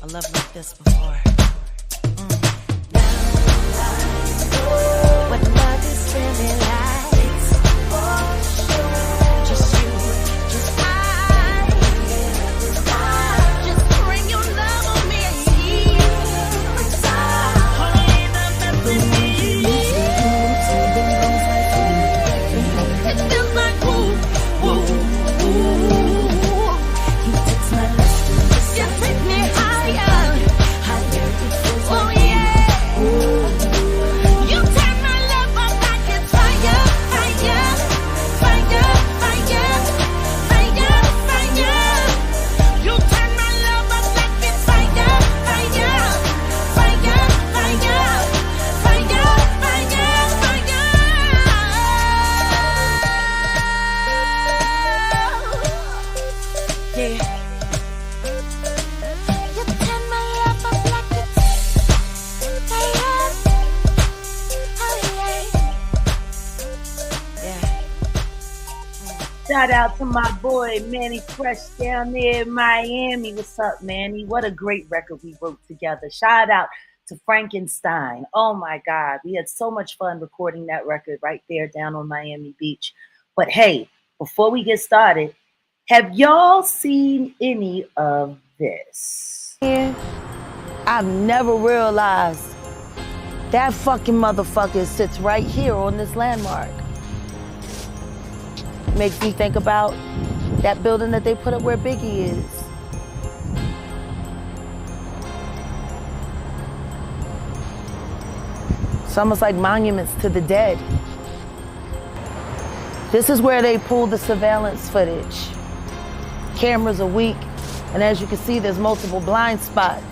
a love like this before. What love is really like. Just you, just I. Just bring your love on me. Only the best in me. It feels like ooh, ooh, ooh. You take my lessons. You take me higher. Oh yeah. You turn my love up like it's fire, fire, fire, fire, fire, fire. You turn my love up like it's fire, fire, fire, fire, fire, fire, fire. Yeah. You turn my love up like it's fire. Shout out to my boy Manny Fresh down there in Miami. What's up, Manny? What a great record we wrote together. Shout out to Frankenstein. Oh my God, we had so much fun recording that record right there down on Miami Beach. But hey, before we get started, have y'all seen any of this? I've never realized that fucking motherfucker sits right here on this landmark. Makes me think about that building that they put up where Biggie is. It's almost like monuments to the dead. This is where they pull the surveillance footage. Cameras are weak, and as you can see, there's multiple blind spots.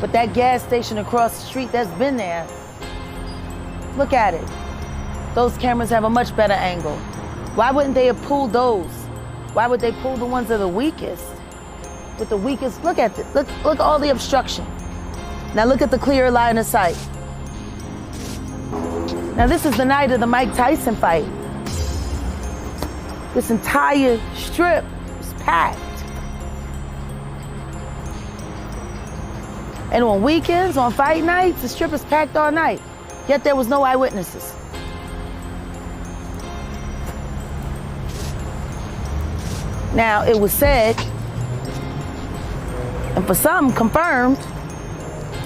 But that gas station across the street that's been there, look at it. Those cameras have a much better angle. Why wouldn't they have pulled those? Why would they pull the ones that are the weakest? With the weakest, look at this. Look at all the obstruction. Now look at the clear line of sight. Now this is the night of the Mike Tyson fight. This entire strip is packed. And on weekends, on fight nights, the strip is packed all night. Yet there was no eyewitnesses. Now, it was said, and for some confirmed,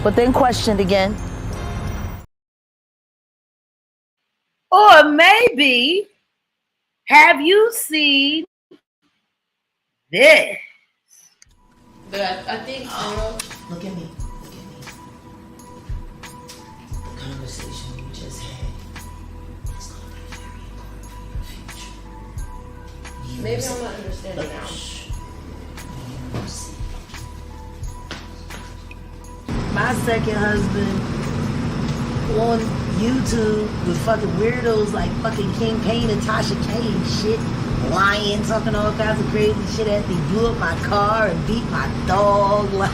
but then questioned again. Or maybe, have you seen this? But I think, Look at me. The conversation we just had is going to be very important for your future. maybe I'm not understanding now. My second husband on YouTube with fucking weirdos like fucking King Payne and Tasha K and shit, lying, talking all kinds of crazy shit at me, blew up my car and beat my dog, like.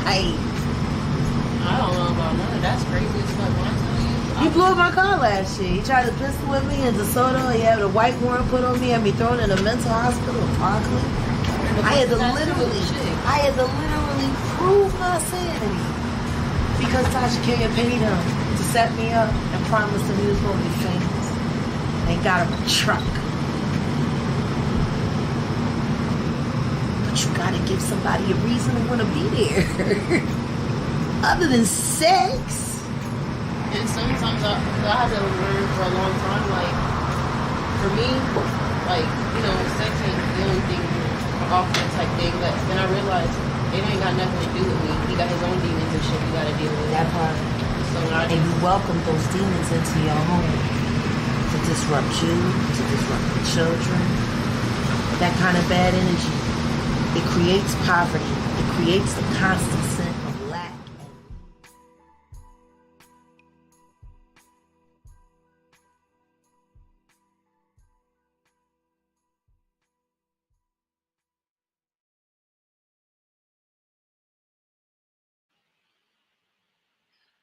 I don't know about none of that's crazy as fuck. When I tell you, He blew up my car last year. He tried to pistol whip me in DeSoto. He had a white warrant put on me, had me thrown in a mental hospital in Parkland. I had to literally prove my sanity because Tasha K had paid him to set me up and promised him he was going to be famous and got him a truck. But you gotta give somebody a reason to want to be there, other than sex. and sometimes I had to learn for a long time, like, for me, like, sex ain't the only thing, often type thing, but then I realized it ain't got nothing to do with me. He got his own demons and shit he gotta deal with. That part. So I And you welcome those demons into your home to disrupt you, to disrupt the children. That kind of bad energy. It creates poverty. It creates the constant sense of lack.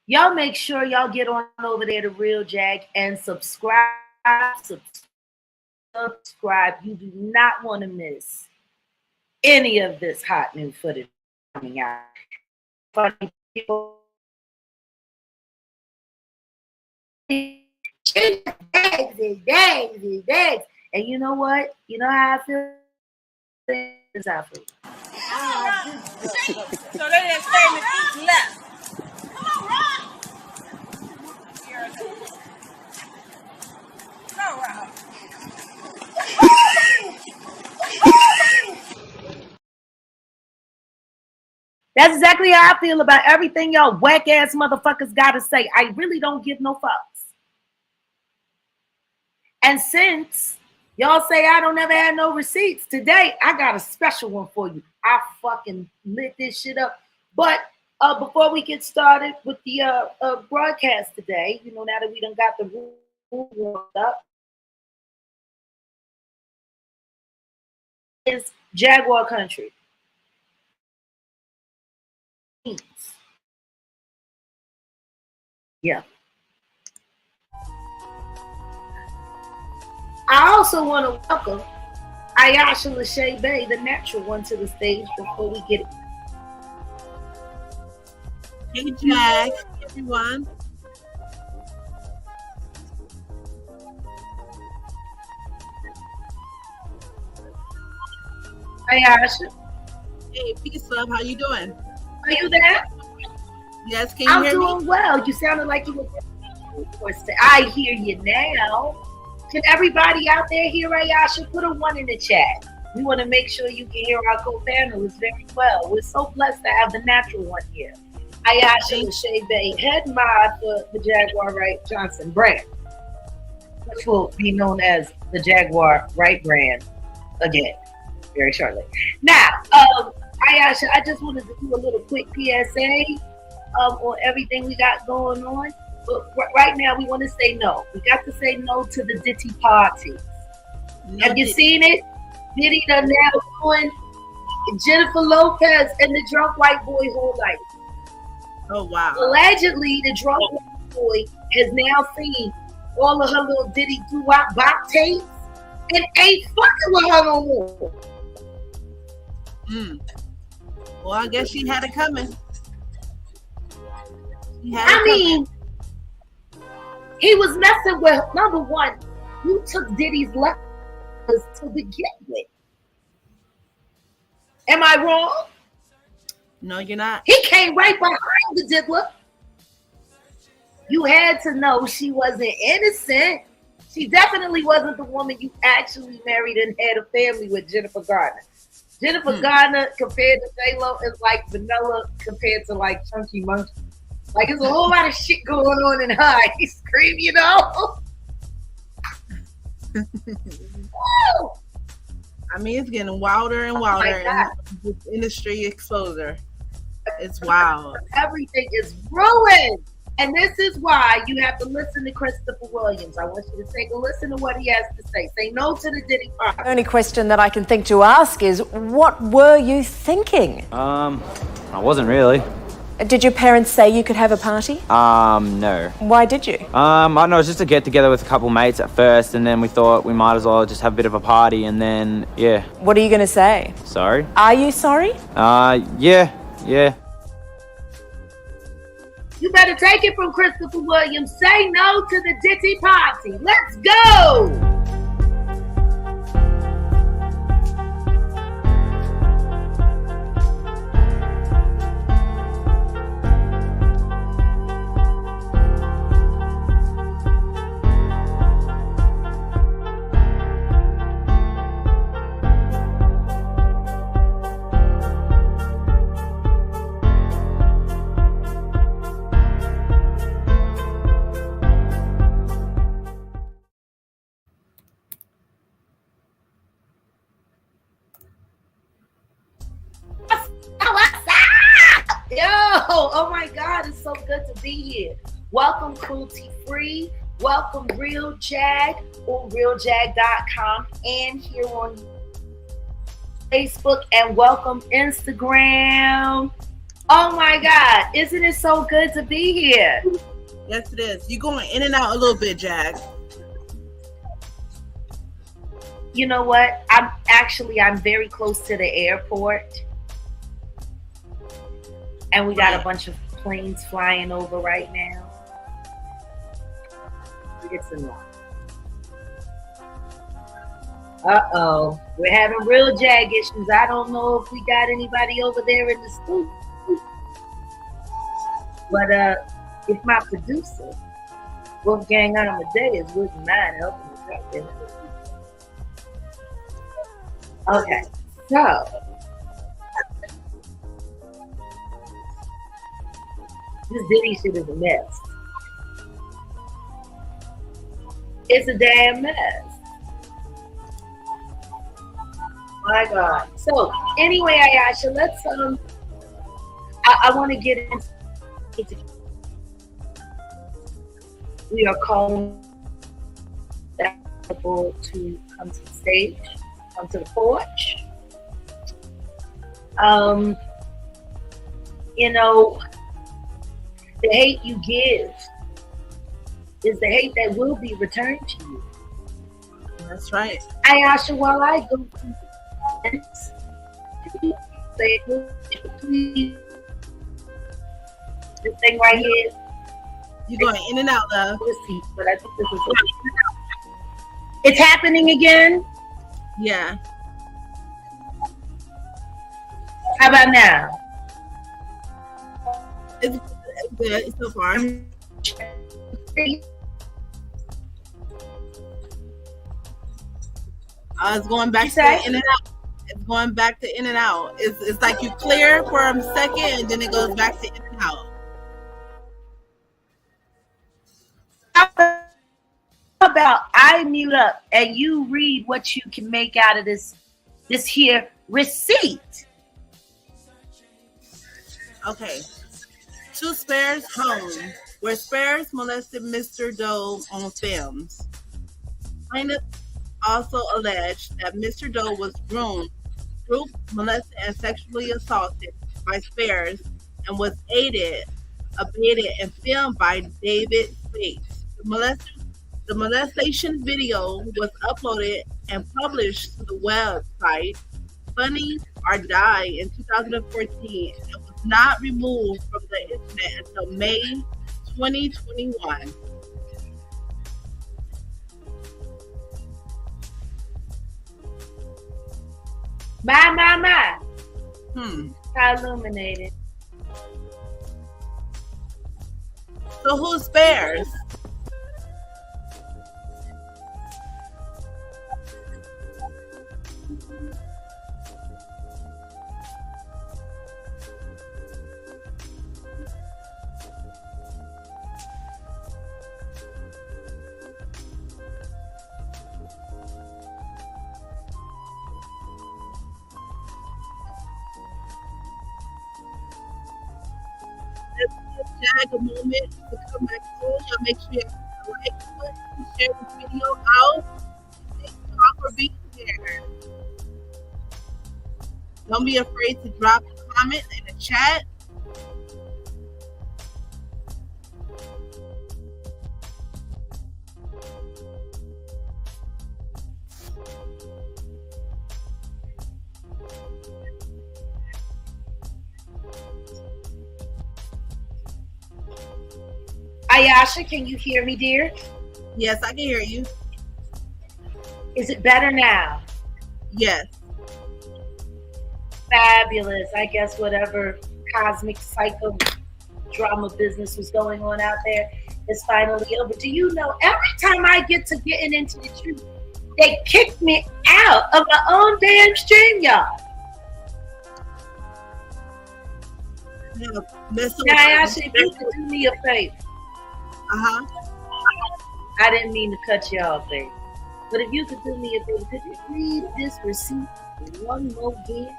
Y'all make sure y'all get on over there to Real Jag and subscribe. Subscribe. You do not want to miss any of this hot new footage coming out. Funny people. Eggs. And you know what? You know how I feel? This how I feel. So they didn't stay in the seat left. Come on, Rob. Go, Rob. That's exactly how I feel about everything y'all whack ass motherfuckers gotta say. I really don't give no fucks. And since y'all say I don't ever have no receipts, today I got a special one for you. I fucking lit this shit up. But before we get started with the broadcast today, you know, now that we done got the rules warmed up, is Jaguar Country. Yeah. I also want to welcome Ayasha Lachey Bay, the natural one, to the stage before we get it. Hey, Jag, everyone. Ayasha, Hey, peace, love. How you doing? are you there? Yes, can you I'm hear doing me? well. You sounded like you were. I hear you now. Can everybody out there hear Ayasha? Put a 1 in the chat. We want to make sure you can hear our co-panelists very well. We're so blessed to have the natural one here. Ayasha Lachey Bay, head mod for the Jaguar Wright Johnson brand, which will be known as the Jaguar Wright brand again very shortly. Now, Ayasha, I just wanted to do a little quick PSA on everything we got going on. But right now, we want to say no. We got to say no to the Diddy parties. Have you seen it? Diddy done now doing Jennifer Lopez and the drunk white boy whole life. Oh, wow. Allegedly, the drunk white boy has now seen all of her little Diddy doo-wop bop tapes and ain't fucking with her no more. Well, I guess she had it coming. I mean, he was messing with, number one, who took Diddy's letters to begin with? Am I wrong? No, you're not. He came right behind the diddler. You had to know she wasn't innocent. She definitely wasn't the woman you actually married and had a family with, Jennifer Garner. Jennifer Garner compared to J-Lo is like vanilla compared to like Chunky Monkey. Like, there's a whole lot of shit going on in her ice cream, you know? I mean, it's getting wilder and wilder and the industry exposure. It's wild. Everything is ruined. And this is why you have to listen to Christopher Williams. I want you to take a listen to what he has to say. Say no to the Diddy party. The only question that I can think to ask is, what were you thinking? I wasn't really. Did your parents say you could have a party? No. Why did you? I don't know, it was just to get together with a couple mates at first, and then we thought we might as well just have a bit of a party, and then, yeah. What are you going to say? Sorry? Are you sorry? Yeah. You better take it from Christopher Williams. Say no to the Diddy party. Let's go! Oh my God, it's so good to be here. Welcome Cruelty Free. Welcome Real Jag on realjag.com and here on Facebook, and welcome Instagram. Oh my God, isn't it so good to be here? Yes, it is. You're going in and out a little bit, Jag. You know what? I'm very close to the airport. And we got a Right. bunch of planes flying over right now. It's a lot. Uh-oh. We're having real jag issues. I don't know if we got anybody over there in the studio. But if my producer, Wolfgang Amadeus, wouldn't mind helping us out there. Okay. So this Diddy shit is a mess. It's a damn mess. My God. So anyway, Ayasha, let's I want to get into. We are calling people to come to the stage, come to the porch. You know, the hate you give is the hate that will be returned to you. That's right. Ayasha, while I go through this, this thing right here, You're going in and out, love. let's see, but I think this is it's happening again. Yeah. How about now? It's good so far. It's going back You to say? in and out. It's going back to in and out. It's like you clear for a second and then it goes back to in and out. How about I mute up and you read what you can make out of this here receipt? Okay. To Spare's home, where Spares molested Mr. Doe on films. Plaintiff also alleged that Mr. Doe was groomed, molested, and sexually assaulted by Spares and was aided, abetted, and filmed by David Spates. The molestation video was uploaded and published to the website Funny or Die in 2014 and was not removed from the internet until May 2021. My. How illuminated. So who's Spares? Jag a moment to come back to y'all. Make sure you like, share this video out. Thank y'all for being here. Don't be afraid to drop a comment in the chat. Ayasha, can you hear me, dear? Yes, I can hear you. Is it better now? Yes. Fabulous. I guess whatever cosmic psycho drama business was going on out there is finally over. Do you know, every time I get to getting into the truth, they kick me out of my own damn stream, y'all. Now, Ayasha, if you could do me a favor. Uh-huh. I didn't mean to cut you off, baby. But if you could do me a favor, could you read this receipt one more again?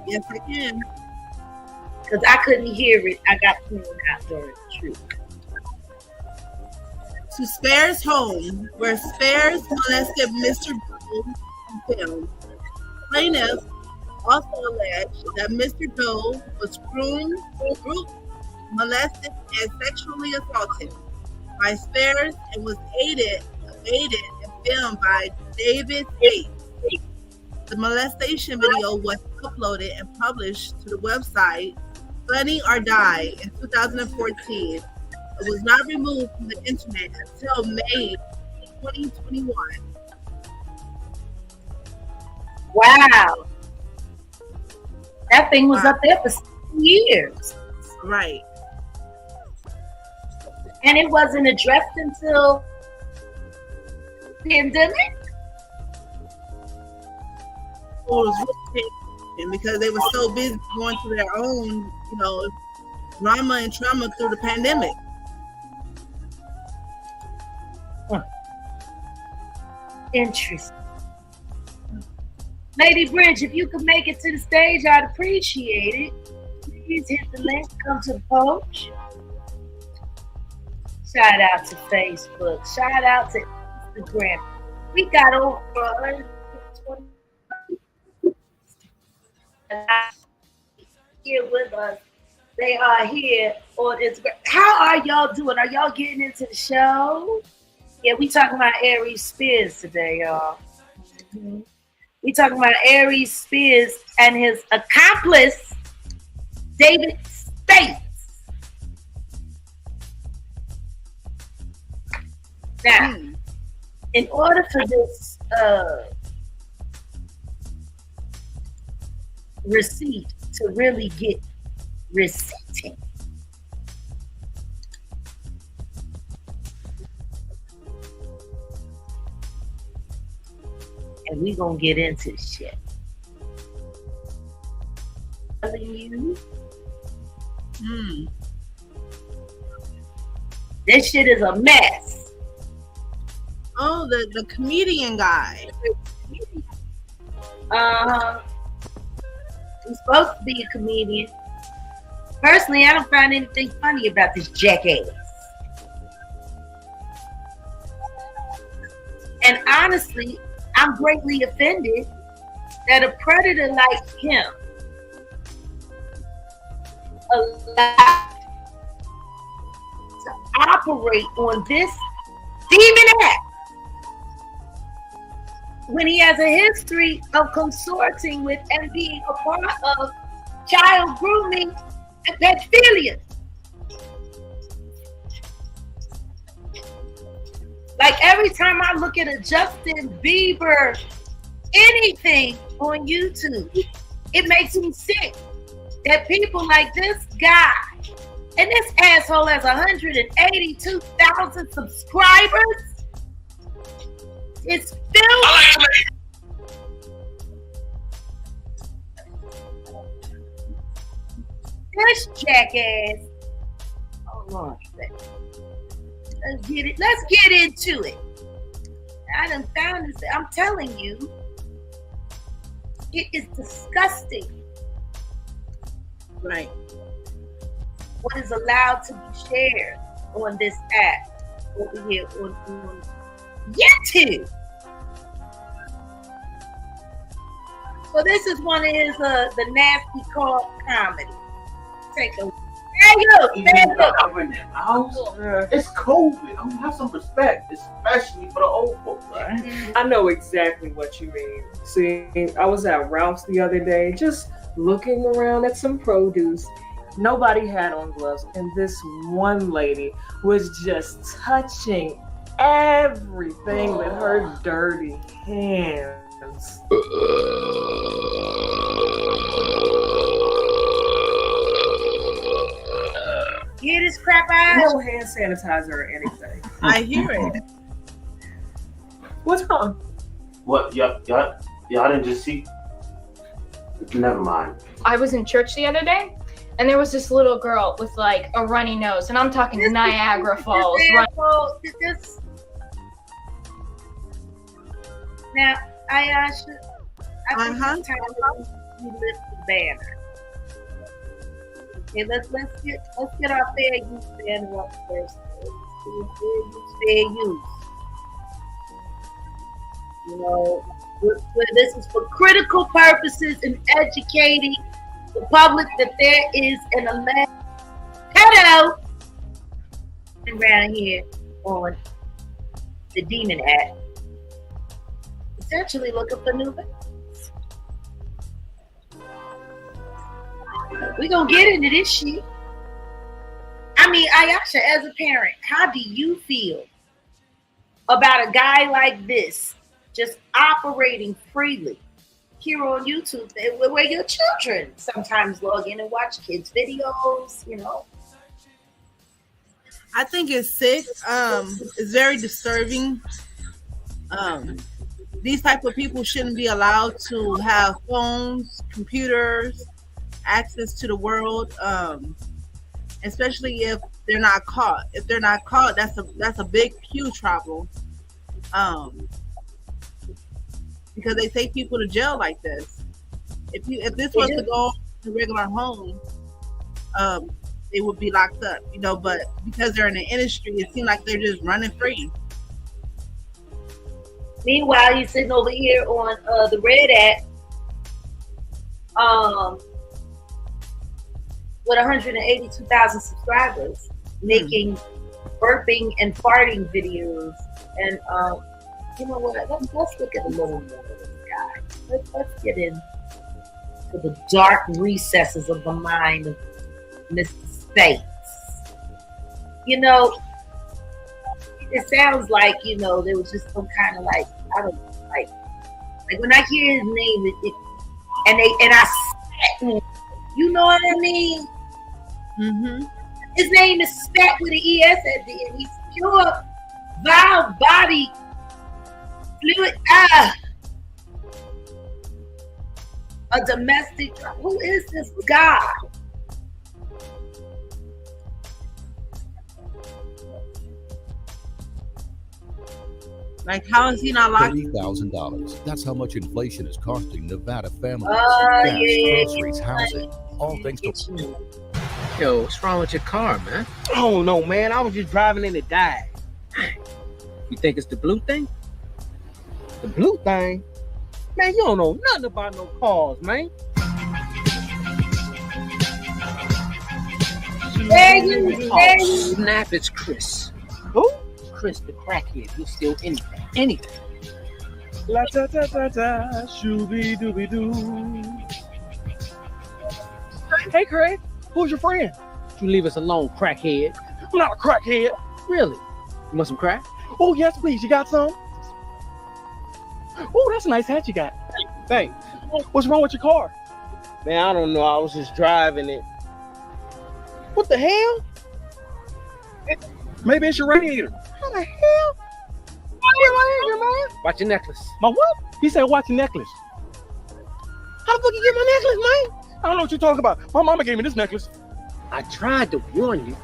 Yes, I can. Because I couldn't hear it. I got thrown out during the truth. To Spare's home, where Spares molested Mr. Doe on film. Plaintiff also alleged that Mr. Doe was groomed, molested, and sexually assaulted by Spares and was aided, abetted, and filmed by David Spates. The molestation video was uploaded and published to the website Funny or Die in 2014. It was not removed from the internet until May 2021. Wow. That thing was up there for 6 years. Right. And it wasn't addressed until the pandemic? It was really taken because they were so busy going through their own, drama and trauma through the pandemic. Interesting. Lady Bridge, if you could make it to the stage, I'd appreciate it. Please hit the link, come to the post. Shout out to Facebook. Shout out to Instagram. We got over 120 here with us. They are here on Instagram. How are y'all doing? Are y'all getting into the show? Yeah, we talking about Aries Spears today, y'all. Mm-hmm. We talking about Aries Spears and his accomplice, David States. Now, in order for this receipt to really get receipting, and we gonna get into the shit. Telling you, this shit is a mess. Oh, the comedian guy. He's supposed to be a comedian. Personally, I don't find anything funny about this jackass. And honestly, I'm greatly offended that a predator like him allowed to operate on this demon act when he has a history of consorting with and being a part of child grooming and pedophilia. Like every time I look at a Justin Bieber anything on YouTube, it makes me sick that people like this guy, and this asshole has 182,000 subscribers. It's filthy. This jackass. Hold on a second. Let's get into it. I done found this. I'm telling you, it is disgusting. Right. What is allowed to be shared on this app over here on YouTube. So this is one of his the nasty called comedy. Take a It's COVID. I mean, have some respect, especially for the old folks, right? I know exactly what you mean. See, I was at Ralph's the other day, just looking around at some produce. Nobody had on gloves, and this one lady was just touching everything with her dirty hands. Get his crap out. No hand sanitizer or anything. I hear it. What's wrong? What? Y'all didn't just see? Never mind. I was in church the other day, and there was this little girl with like a runny nose, and I'm talking Niagara Falls. Now, I think it's time we lift the banner. Okay, let's get our fair use banner up first. Fair use. You know, this is for critical purposes in educating the public that there is an alleged pedo around here on the Demon Act, essentially looking for new victims. We gonna get into this shit. I mean, Ayasha, as a parent, how do you feel about a guy like this just operating freely here on YouTube, where your children sometimes log in and watch kids' videos, you know? I think it's sick. It's very disturbing. These type of people shouldn't be allowed to have phones, computers, access to the world, especially if they're not caught. If they're not caught, that's a big, huge problem. Because they take people to jail like this. If this was to go to a regular home, they would be locked up, you know. But because they're in the industry, it seems like they're just running free. Meanwhile, he's sitting over here on the Red app, with 182,000 subscribers, making burping and farting videos. And you know what? Let's look at a little more of this guy. Let's get into the dark recesses of the mind of Mr. Spates. You know, it sounds like, you know, there was just some kind of like, I don't know, like when I hear his name, you know what I mean? Mm-hmm. His name is Spat with an ES at the end. He's pure, vile body fluid. A domestic. Who is this guy? Like, how is he not locked? $30,000. That's how much inflation is costing Nevada families. Gas, groceries, housing, all thanks to. Yo, what's wrong with your car, man? I don't know, man. I was just driving and it died. You think it's the blue thing? The blue thing? Man, you don't know nothing about no cars, man. Snap, it's Chris. Who? Chris the crackhead. He'll steal anything. Anything. La ta ta ta ta, shooby dooby doo. Hey, Craig, who's your friend? You leave us alone, crackhead. I'm not a crackhead. Really? You want some crack? Oh, yes, please. You got some? Oh, that's a nice hat you got. Thanks. What's wrong with your car? Man, I don't know. I was just driving it. What the hell? Maybe it's your radiator. How the hell? Watch your necklace. My what? He said watch your necklace. How the fuck you get my necklace, man? I don't know what you're talking about. My mama gave me this necklace. I tried to warn you.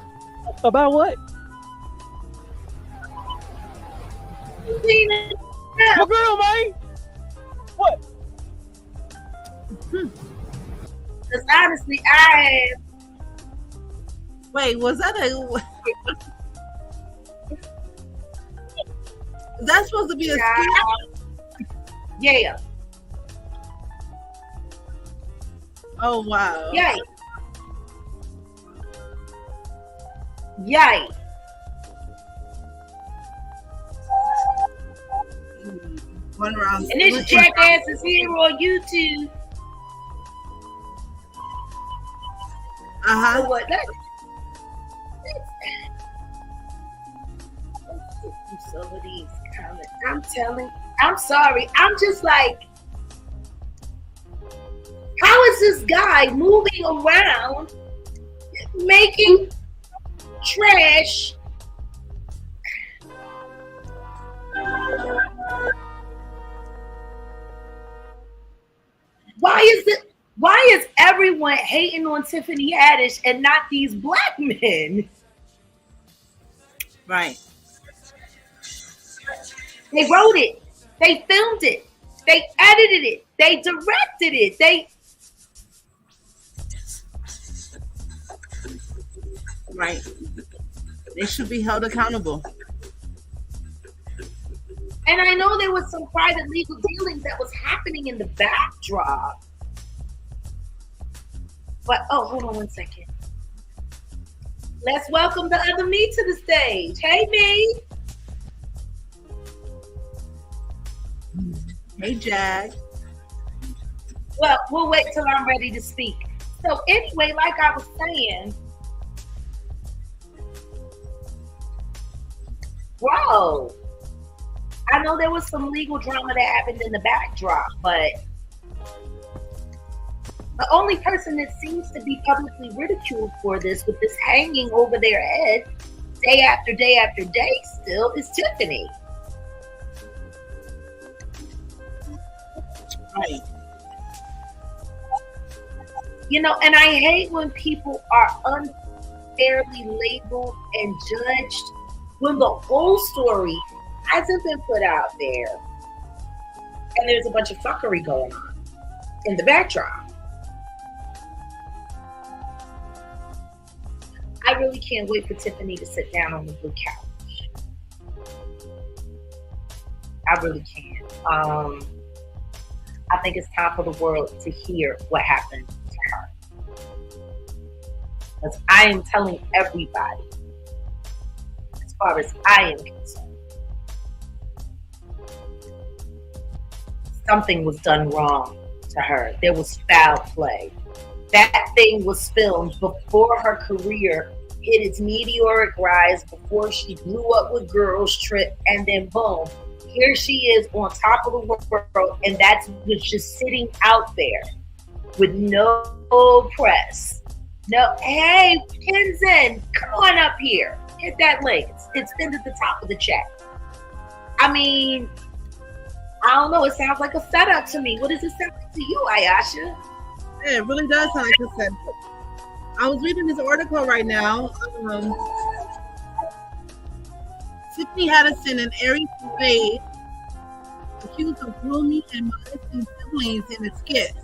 About what? My girl, man. What? Because honestly, I have. Wait, was that a? That's supposed to be a ski? Yeah. Oh wow. Yay. Yay. One round. And this jackass is here on YouTube. Uh-huh. So what? Let's some of these comments. I'm sorry. I'm just like, how is this guy moving around making trash? Why is everyone hating on Tiffany Haddish and not these black men? Right. They wrote it. They filmed it. They edited it. They directed it. Right. They should be held accountable. And I know there was some private legal dealings that was happening in the backdrop. But, oh, hold on one second. Let's welcome the other me to the stage. Hey, me. Hey, Jag. Well, we'll wait till I'm ready to speak. So anyway, like I was saying, bro, I know there was some legal drama that happened in the backdrop, but the only person that seems to be publicly ridiculed for this, with this hanging over their head day after day after day still, is Tiffany. Right. You know, and I hate when people are unfairly labeled and judged when the whole story hasn't been put out there and there's a bunch of fuckery going on in the backdrop. I really can't wait for Tiffany to sit down on the blue couch. I really can't. I think it's time for the world to hear what happened to her. Because I am telling everybody, as far as I am concerned, something was done wrong to her. There was foul play. That thing was filmed before her career hit its meteoric rise, before she blew up with Girls Trip, and then boom, here she is on top of the world, and that was just sitting out there with no press. No, hey, Kenzen, come on up here. Hit that link. It's pinned at the top of the chat. I mean, I don't know. It sounds like a setup to me. What does it sound like to you, Ayasha? Yeah, it really does sound like a setup. I was reading this article right now. Tiffany Haddish and Ari Spade accused of grooming and molesting siblings in a skit.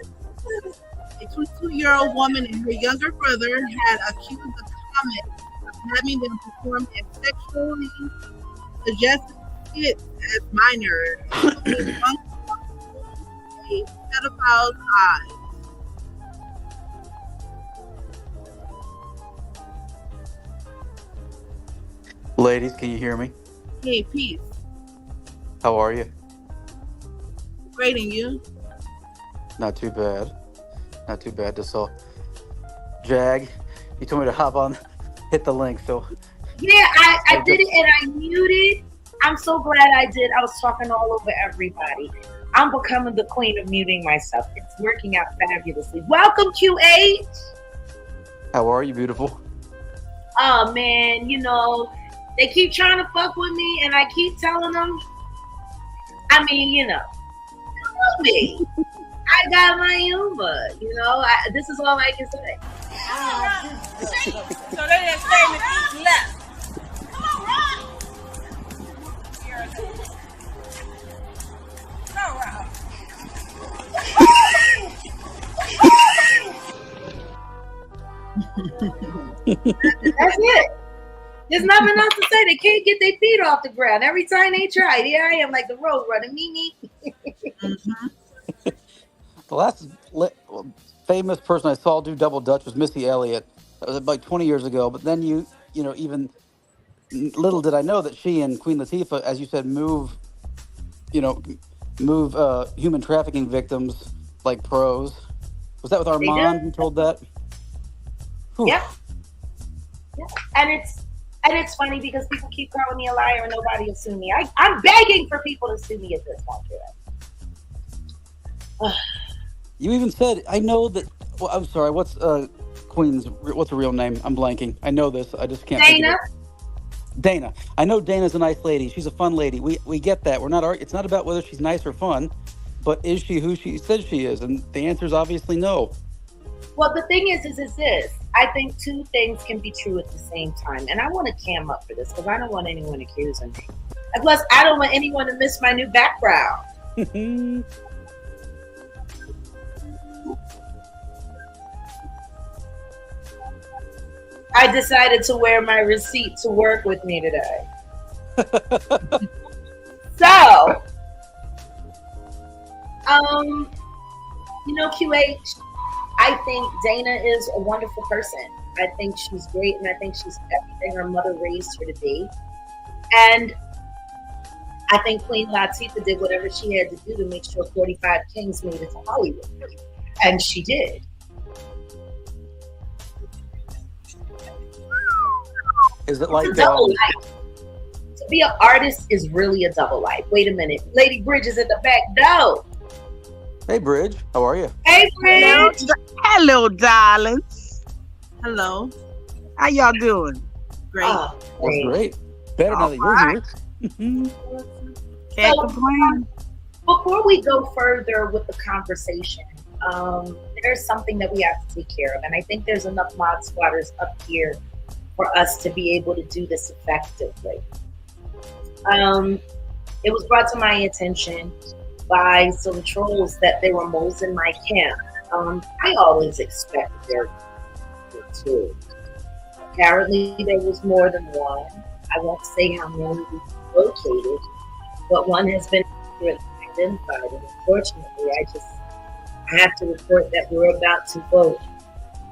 A 22-year-old woman and her younger brother had accused the comic of having them perform a sexually suggestive skits as minors, with a pedophile's eyes. Ladies, can you hear me? Hey, peace. How are you? Great, and you? Not too bad. Not too bad. Just saw Jag. You told me to hop on, hit the link. So yeah, I did it and I muted. I'm so glad I did. I was talking all over everybody. I'm becoming the queen of muting myself. It's working out fabulously. Welcome, Q8. how are you, beautiful? Oh man, you know, they keep trying to fuck with me, and I keep telling them. I mean, you know, come with me. I got my humor, you know. This is all I can say. So they didn't say anything left. Come on, Rob. Come on, Rob. That's it. There's nothing else to say. They can't get their feet off the ground. Every time they try, here I am like the road runner. Me. The last famous person I saw do double dutch was Missy Elliott. That was about 20 years ago. But then you know, even little did I know that she and Queen Latifah, as you said, move human trafficking victims like pros. Was that with Armand who told that? Yep. And it's funny because people keep calling me a liar and nobody will sue me. I'm begging for people to sue me at this point. You even said, I know that. Well, I'm sorry. What's Queen's? What's her real name? I'm blanking. I know this. I just can't. Dana. Dana. I know Dana's a nice lady. She's a fun lady. We get that. We're not. It's not about whether she's nice or fun, but is she who she says she is? And the answer is obviously no. Well, the thing is this. I think two things can be true at the same time. And I want to cam up for this because I don't want anyone accusing me. And plus, I don't want anyone to miss my new background. I decided to wear my receipt to work with me today. So, you know, QH, I think Dana is a wonderful person. I think she's great, and I think she's everything her mother raised her to be. And I think Queen Latifah did whatever she had to do to make sure 45 Kings made it to Hollywood. And she did. Is it It's like a double life. To be an artist is really a double life. Wait a minute. Lady Bridge is at the back door. Hey, Bridge, how are you? Hey, Bridge. Hello, darlings. Hello. How y'all doing? Great. That's great. Better now that you're here. Can't So, complain. Before we go further with the conversation, there's something that we have to take care of. And I think there's enough mod squatters up here for us to be able to do this effectively. It was brought to my attention by some trolls that there were moles in my camp. I always expect there were two. Apparently there was more than one. I won't say how many we located, but one has been identified. And unfortunately, I have to report that we're about to vote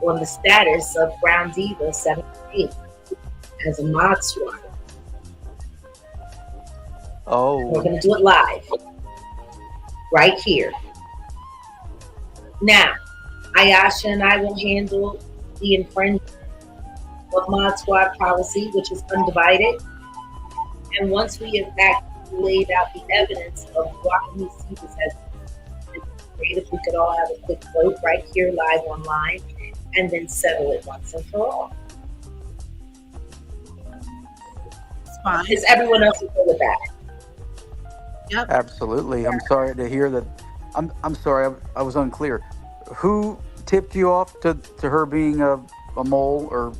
on the status of Brown Diva 78 as a mod squad. Oh. We're going to do it live, right here. Now, Ayasha and I will handle the infringement of Mod Squad policy, which is undivided. And once we have actually laid out the evidence of why we see this as great, if we could all have a quick vote right here live online and then settle it once and for all. It's fine. Is everyone else okay with that? Yep. Absolutely. I'm sorry to hear that. I'm sorry. I was unclear. Who tipped you off to her being a mole or?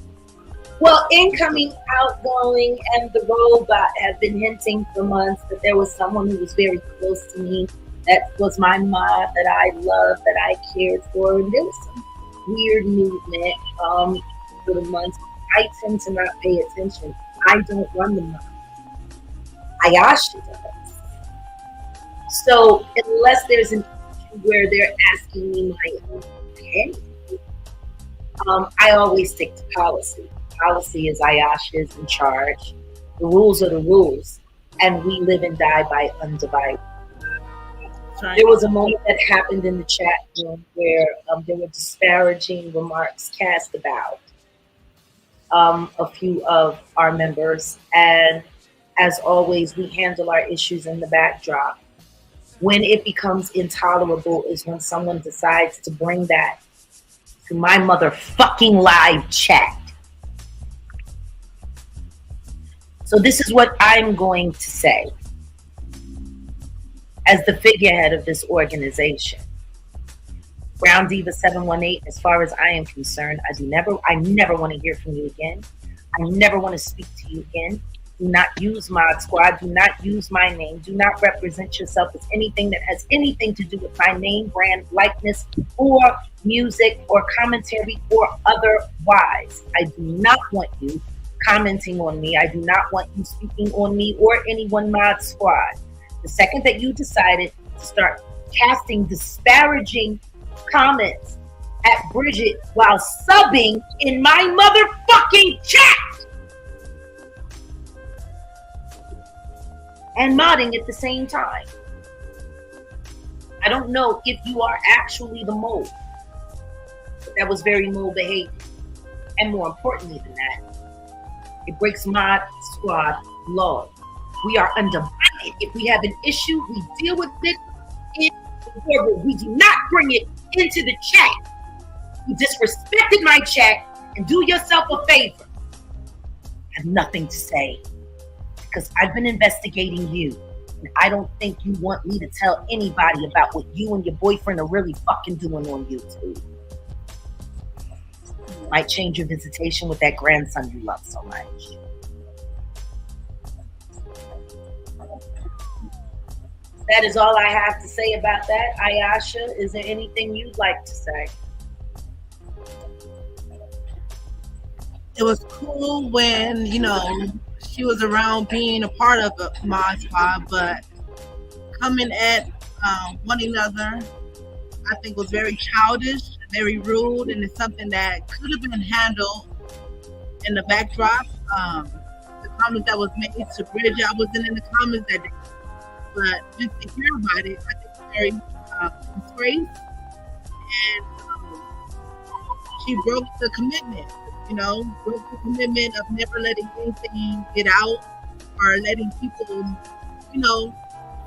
Well, incoming, outgoing, and the robot have been hinting for months that there was someone who was very close to me, that was my mod, that I loved, that I cared for, and there was some weird movement for the months. I tend to not pay attention. I don't run the mod. Ayasha does. So unless there's an issue where they're asking me my opinion, I always stick to policy. Policy is Ayasha is in charge. The rules are the rules, and we live and die by undivided. There was a moment that happened in the chat room where there were disparaging remarks cast about a few of our members, and as always, we handle our issues in the backdrop. When it becomes intolerable is when someone decides to bring that to my motherfucking live chat. So this is what I'm going to say as the figurehead of this organization. Brown Diva 718, as far as I am concerned, I never want to hear from you again. I never want to speak to you again. Do not use Mod Squad. Do not use my name. Do not represent yourself as anything that has anything to do with my name, brand, likeness, or music, or commentary, or otherwise. I do not want you commenting on me. I do not want you speaking on me or anyone Mod Squad. The second that you decided to start casting disparaging comments at Bridget while subbing in my motherfucking chat and modding at the same time. I don't know if you are actually the mole, but that was very mole behavior. And more importantly than that, it breaks Mod Squad law. We are undivided. If we have an issue, we deal with it in the boardroom. We do not bring it into the chat. You disrespected my chat, and do yourself a favor. I have nothing to say because I've been investigating you, and I don't think you want me to tell anybody about what you and your boyfriend are really fucking doing on YouTube. You might change your visitation with that grandson you love so much. That is all I have to say about that. Ayasha, is there anything you'd like to say? It was cool when, she was around being a part of a Mod Squad, but coming at one another, I think was very childish, very rude, and it's something that could have been handled in the backdrop. The comments that was made to Bridget, I wasn't in the comments that day. But just to hear about it, I think it's very disgrace. And she broke the commitment. You know, with the commitment of never letting anything get out or letting people, you know,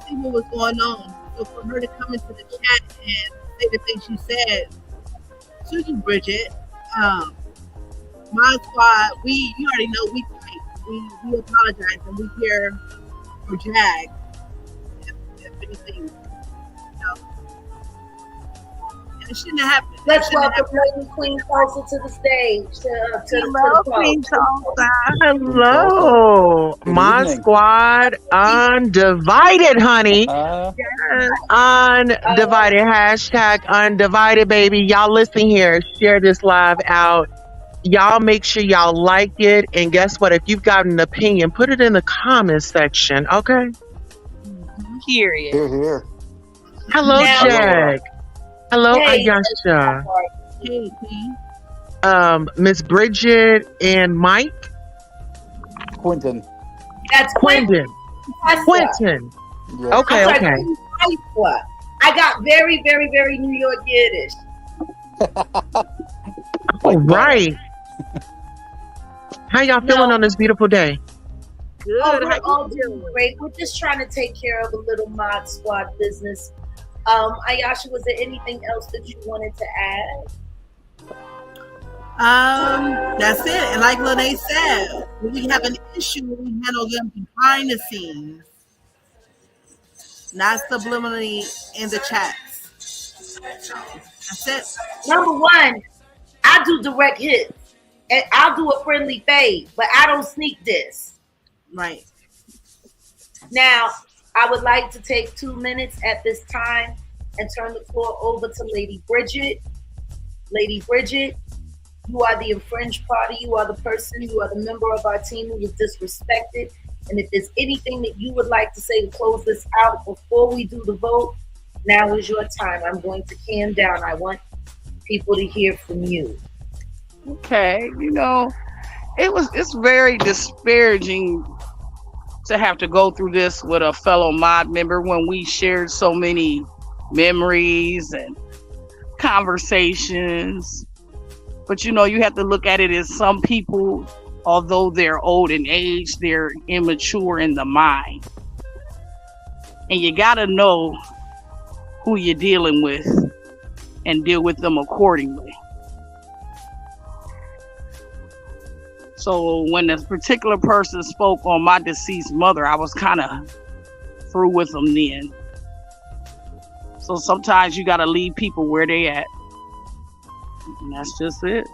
see what was going on. So for her to come into the chat and say the things she said to you, Bridget, my squad, you already know we fight. We apologize and we here for Jag. If anything, you know. It shouldn't have happened. Let's welcome Lady Queen Tulsa to the stage. To the Queen Tulsa. Hello, my squad, undivided, honey. Undivided, hashtag undivided, baby. Y'all listen here. Share this live out. Y'all make sure y'all like it. And guess what? If you've got an opinion, put it in the comments section, okay? Period. Here. Hello, Now- Jag. Hello, Hey, Ayasha. Hey, Queen. Miss Bridget and Mike. Quentin. That's Quentin. That's Quentin. Yeah. Okay, I'm okay. sorry, what? I got very, very, very New York Yiddish. All right. How y'all feeling on this beautiful day? Good. Oh, we're How all you doing great. We're just trying to take care of a little mod squad business. Ayasha, was there anything else that you wanted to add? That's it. And like Lene said, when we have an issue, we handle them behind the scenes, not subliminally in the chats. That's it. Number one, I do direct hits. And I'll do a friendly fade, but I don't sneak this. Right. Now, I would like to take 2 minutes at this time and turn the floor over to Lady Bridget. Lady Bridget, you are the infringed party. You are the person, you are the member of our team who was disrespected. And if there's anything that you would like to say to close this out before we do the vote, now is your time. I'm going to calm down. I want people to hear from you. Okay, you know, it's very disparaging to have to go through this with a fellow mod member when we shared so many memories and conversations. But you know, you have to look at it as some people, although they're old in age, they're immature in the mind. And you gotta know who you're dealing with and deal with them accordingly. So when this particular person spoke on my deceased mother, I was kind of through with them then. So sometimes you got to leave people where they at. And that's just it.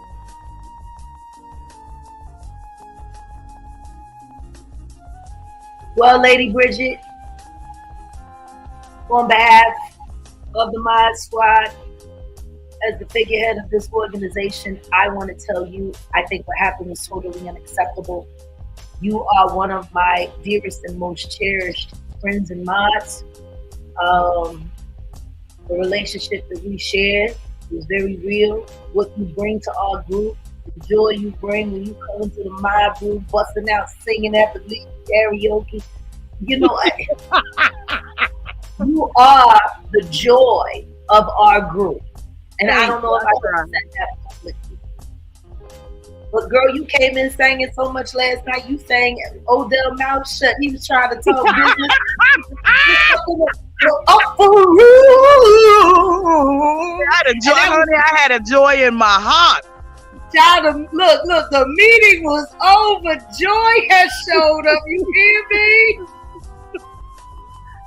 Well, Lady Bridget, on behalf of the Mod Squad, as the figurehead of this organization, I want to tell you, I think what happened was totally unacceptable. You are one of my dearest and most cherished friends and mods. The relationship that we shared is very real. What you bring to our group, the joy you bring when you come into the mod group, busting out singing at the lead karaoke. You know, you are the joy of our group. And I don't know if I said that publicly. But girl, you came in singing so much last night. You sang Odell Mouth Shut. He was trying to talk business. Up for you. I had a joy, honey. I had a joy in my heart. Child, look, the meeting was over. Joy has showed up. You hear me?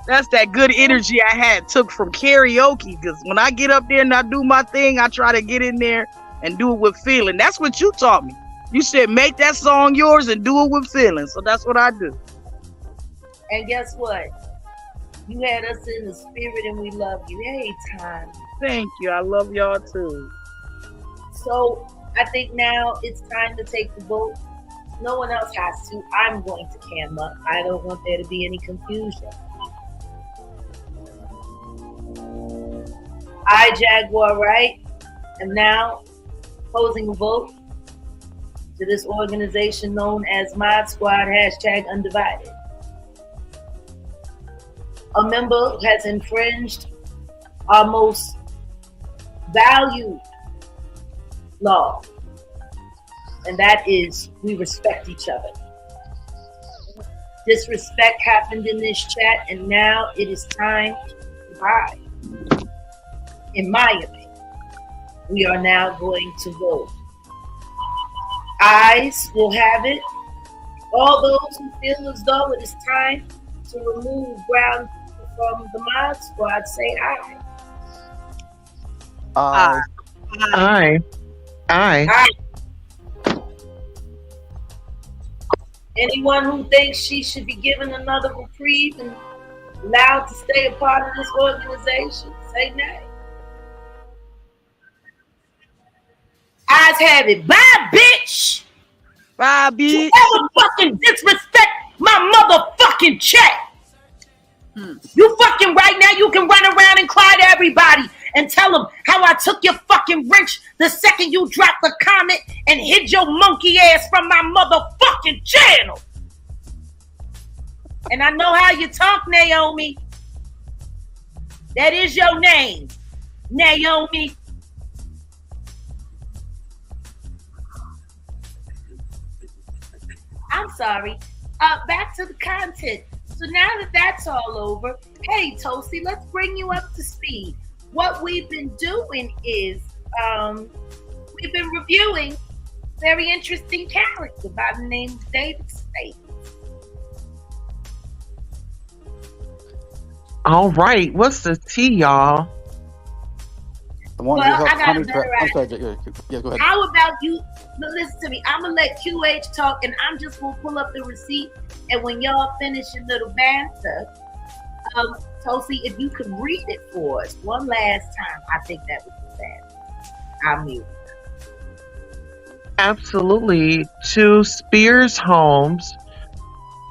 That's that good energy I took from karaoke. Because when I get up there and I do my thing, I try to get in there and do it with feeling. That's what you taught me. You said make that song yours and do it with feeling. So that's what I do. And guess what? You had us in the spirit and we love you. Hey, time. Thank you. I love y'all too. So I think now it's time to take the vote. No one else has to. I'm going to cam up. I don't want there to be any confusion. I, Jaguar Wright, am now posing a vote to this organization known as Mod Squad #Undivided. A member has infringed our most valued law. and that is we respect each other. Disrespect happened in this chat, and now it is time to divide. In my opinion, we are now going to vote. Ayes will have it. All those who feel as though it is time to remove Brown from the Mod Squad, say aye. Aye. Aye. Aye. Anyone who thinks she should be given another reprieve and allowed to stay a part of this organization, say nay. Ayes have it. Bye, bitch. Bye, bitch. You ever fucking disrespect my motherfucking chat? You fucking right now, you can run around and cry to everybody and tell them how I took your fucking wrench the second you dropped the comment and hid your monkey ass from my motherfucking channel. And I know how you talk, Naomi. That is your name, Naomi. I'm sorry. Back to the content. So now that that's all over, hey, Tosi, let's bring you up to speed. What we've been doing is we've been reviewing a very interesting character by the name of David Spade. All right. What's the tea, y'all? The one Well, who I helped got a Honey better Trap. I'm sorry, yeah, go ahead. How about you? But listen to me. I'm gonna let QH talk, and I'm just gonna pull up the receipt. And when y'all finish your little banter, Tosi, if you could read it for us one last time, I think that would be bad. I'll mute. Absolutely. To Spears Homes,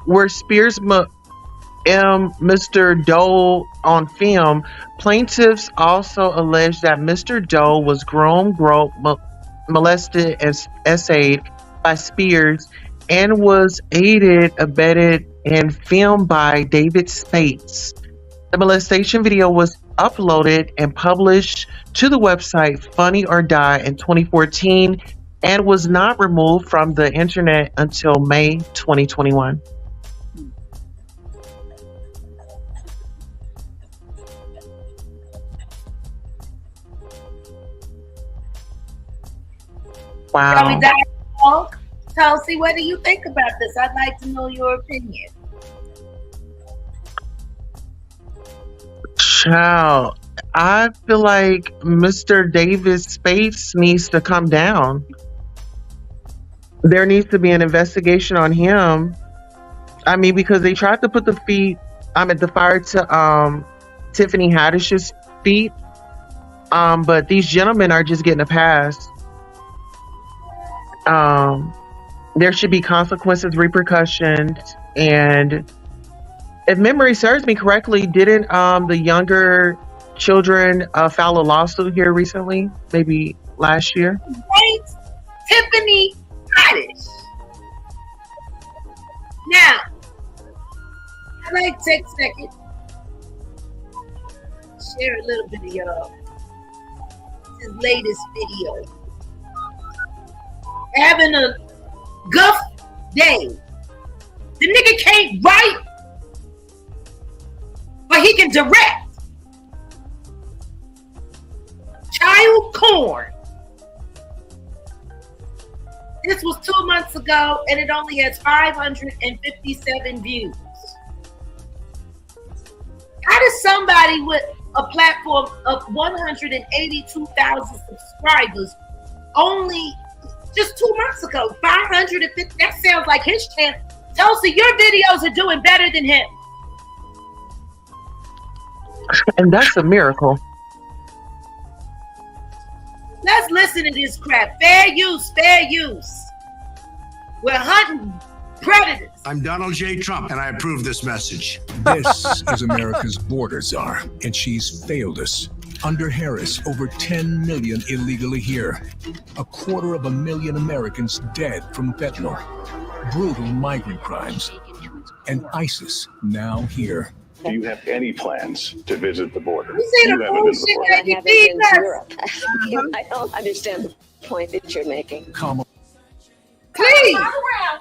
where Spears Mr. Doe on film, plaintiffs also allege that Mr. Doe was groomed, groped, molested, and essayed by Spears and was aided, abetted, and filmed by David Spates. The molestation video was uploaded and published to the website Funny or Die in 2014 and was not removed from the internet until May 2021. Wow. Shall we dialogue? Tosi, what do you think about this? I'd like to know your opinion. Child, I feel like Mr. David Spates needs to come down. There needs to be an investigation on him. I mean, because they tried to put the fire to Tiffany Haddish's feet, but these gentlemen are just getting a pass. There should be consequences, repercussions, and if memory serves me correctly, didn't the younger children file a lawsuit here recently? Maybe last year? Right? Tiffany Haddish. Now, I'd like to take a second, share a little bit of his latest video. Having a guff day. The nigga can't write, but he can direct. Child Corn. This was 2 months ago, and it only has 557 views. How does somebody with a platform of 182,000 subscribers only just 2 months ago, 550? That sounds like his chance. Tosi, your videos are doing better than him. And that's a miracle. Let's listen to this crap. Fair use, fair use. We're hunting predators. I'm Donald J. Trump, and I approve this message. This is America's border czar, and she's failed us. Under Harris, over 10 million illegally here. 250,000 Americans dead from fentanyl. Brutal migrant crimes. And ISIS now here. Do you have any plans to visit the border? You see the bullshit that you feed us. I don't understand the point that you're making. Kamala Hey! turned around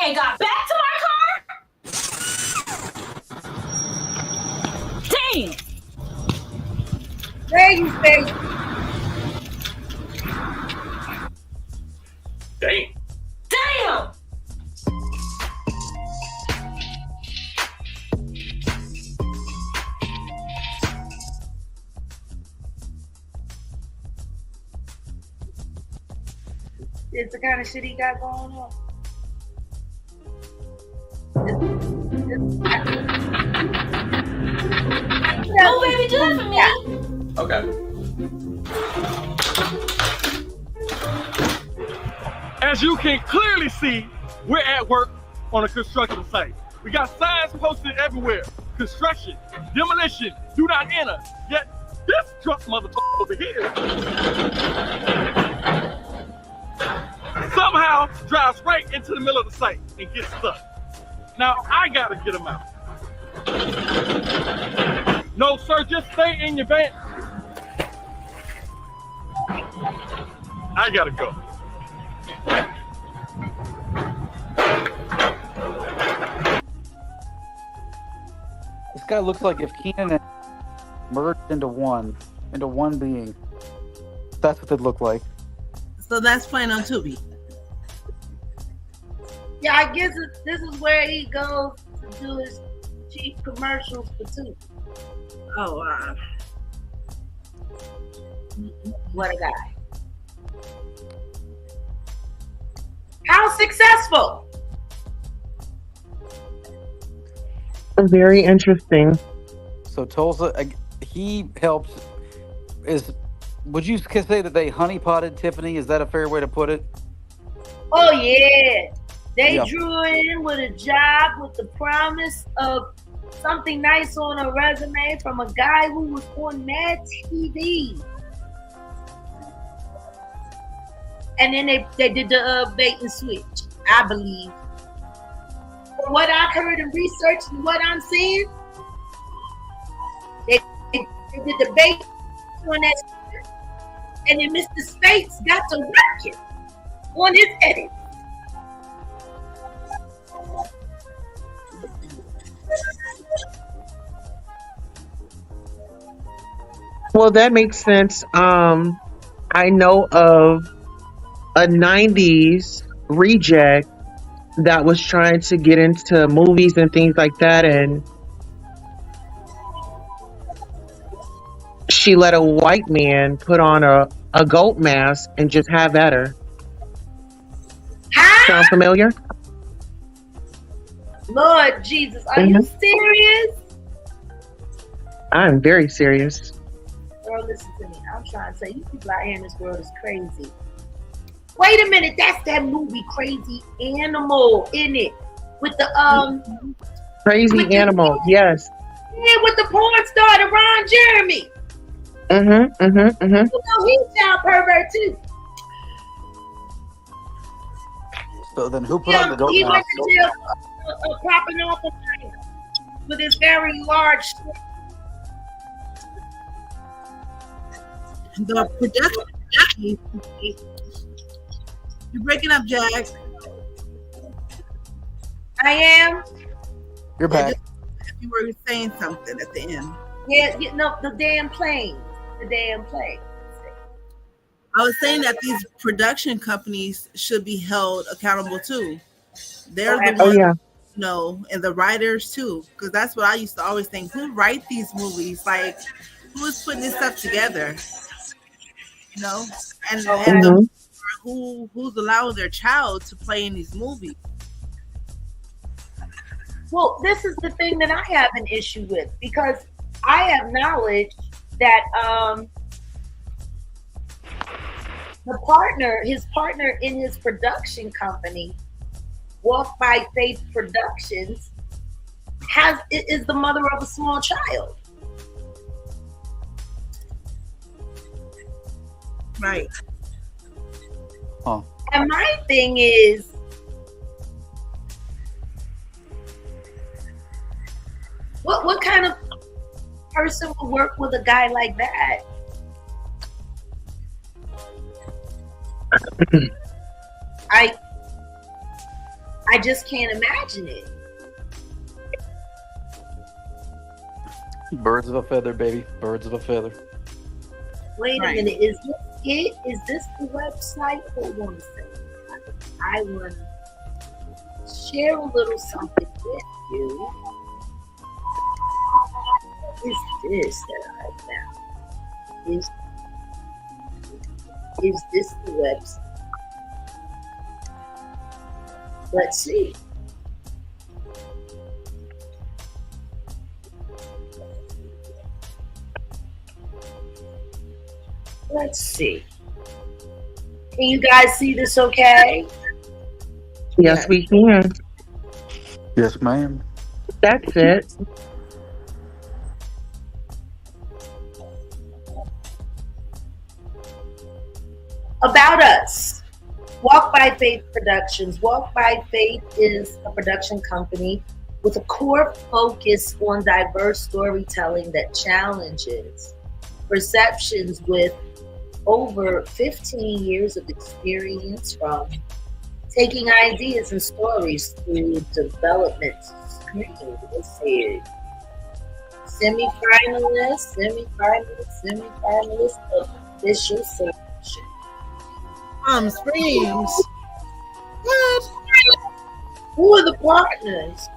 and got back to my car. Damn! There you stay. Damn. Damn! It's the kind of shit he got going on. Oh, baby, do it for me. Okay. As you can clearly see, we're at work on a construction site. We got signs posted everywhere. Construction, demolition, do not enter. Yet this truck motherfucker over here somehow drives right into the middle of the site and gets stuck. Now I gotta get him out. No, sir, just stay in your van. I gotta go. This guy looks like if Keenan and merged into one being. That's what they'd look like. So that's playing on Tubi. Yeah, I guess this is where he goes to do his cheap commercials for Tubi. Oh, what a guy. How successful? Very interesting. So Tulsa, he helps. Would you say that they honeypotted Tiffany? Is that a fair way to put it? Oh yeah, they Yeah. drew her in with a job with the promise of something nice on her resume from a guy who was on Mad TV. And then they did the bait and switch, I believe. From what I've heard and researched and what I'm seeing, they did the bait on that switch, and then Mr. Spates got to work it on his edit. Well, that makes sense. I know of a 90s reject that was trying to get into movies and things like that, and she let a white man put on a goat mask and just have at her. Sound familiar? Lord Jesus, are you serious? I'm very serious. Girl, listen to me. I'm trying to tell you, you people out here in this world is crazy. Wait a minute, that's that movie Crazy Animal, in it? With the Crazy Animal, yes. Yeah, with the porn star, the Ron Jeremy. You know, he's child pervert too. So then who put on the goat He went mask? to jail popping off a thing with his very large. the production. You're breaking up, Jack. I am. You're back. You were saying something at the end. Yeah, no, the damn plane. The damn plane. I was saying that these production companies should be held accountable too. They're the ones, you know, and the writers too, because that's what I used to always think. Who write these movies? Like, who is putting this stuff together? You know, and who's allowing their child to play in these movies? Well, this is the thing that I have an issue with, because I have knowledge that his partner in his production company, Walk by Faith Productions, is the mother of a small child. Right. Oh. And my thing is, what kind of person would work with a guy like that? I just can't imagine it. Birds of a feather, baby. Birds of a feather. Wait Right. a minute. Is this it? Is this the website? Hold on a second. I want to share a little something with you. What is this that I found? Is this the website? Let's see. Let's see. Can you guys see this okay? Yes, we can. Yes, ma'am. That's it. About us. Walk by Faith Productions. Walk by Faith is a production company with a core focus on diverse storytelling that challenges perceptions, with over 15 years of experience from taking ideas and stories through development, screen, let's see, semi-finalist, official selection. Springs. What? Who are the partners?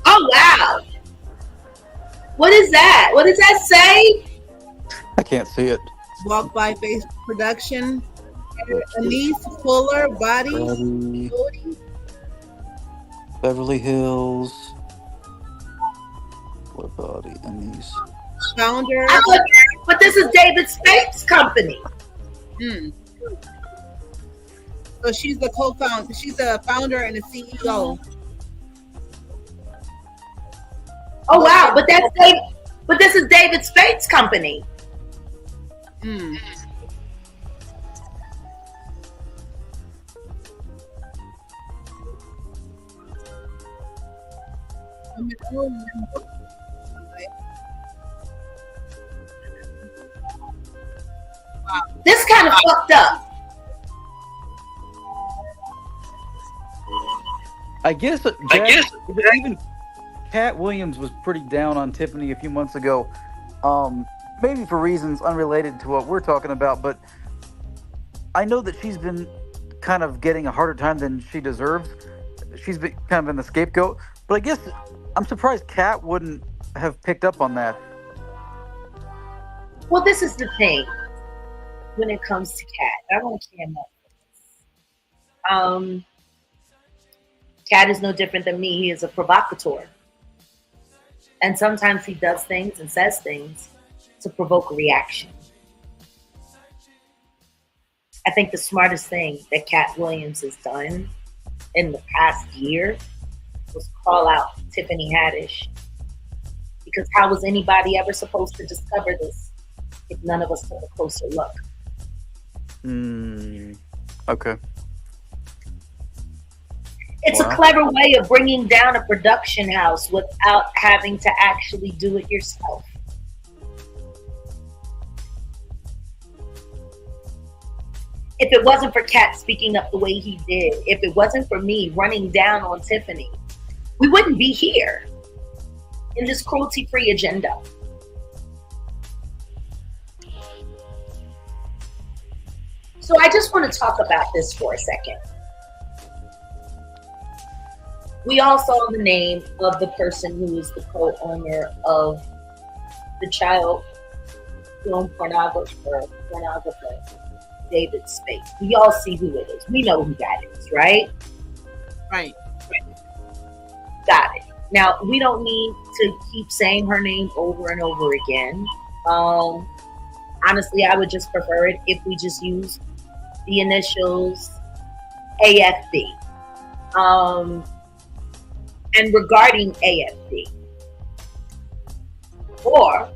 Oh wow! What is that? What does that say? I can't see it. Walk by Faith Production. Anise Fuller, Body. Beverly Hills. What body? Anise. Founder. But this is David Spate's company. So she's the co-founder. She's the founder and the CEO. Oh wow! But that's David. But this is David Spate's company. This kind of fucked up. I guess even Cat Williams was pretty down on Tiffany a few months ago. Maybe for reasons unrelated to what we're talking about, but I know that she's been kind of getting a harder time than she deserves. She's been kind of been the scapegoat, but I guess I'm surprised Cat wouldn't have picked up on that. Well, this is the thing when it comes to Cat. I don't care much. Cat is no different than me. He is a provocateur. And sometimes he does things and says things to provoke a reaction. I think the smartest thing that Cat Williams has done in the past year was call out Tiffany Haddish. Because how was anybody ever supposed to discover this if none of us took a closer look? Okay. It's a clever way of bringing down a production house without having to actually do it yourself. If it wasn't for Kat speaking up the way he did, if it wasn't for me running down on Tiffany, we wouldn't be here in this cruelty-free agenda. So I just want to talk about this for a second. We all saw the name of the person who is the co-owner of the child film pornographer, David Spade. We all see who it is. We know who that is, right? Right. Got it. Now, we don't need to keep saying her name over and over again. Honestly, I would just prefer it if we just use the initials AFB. And regarding AFB, or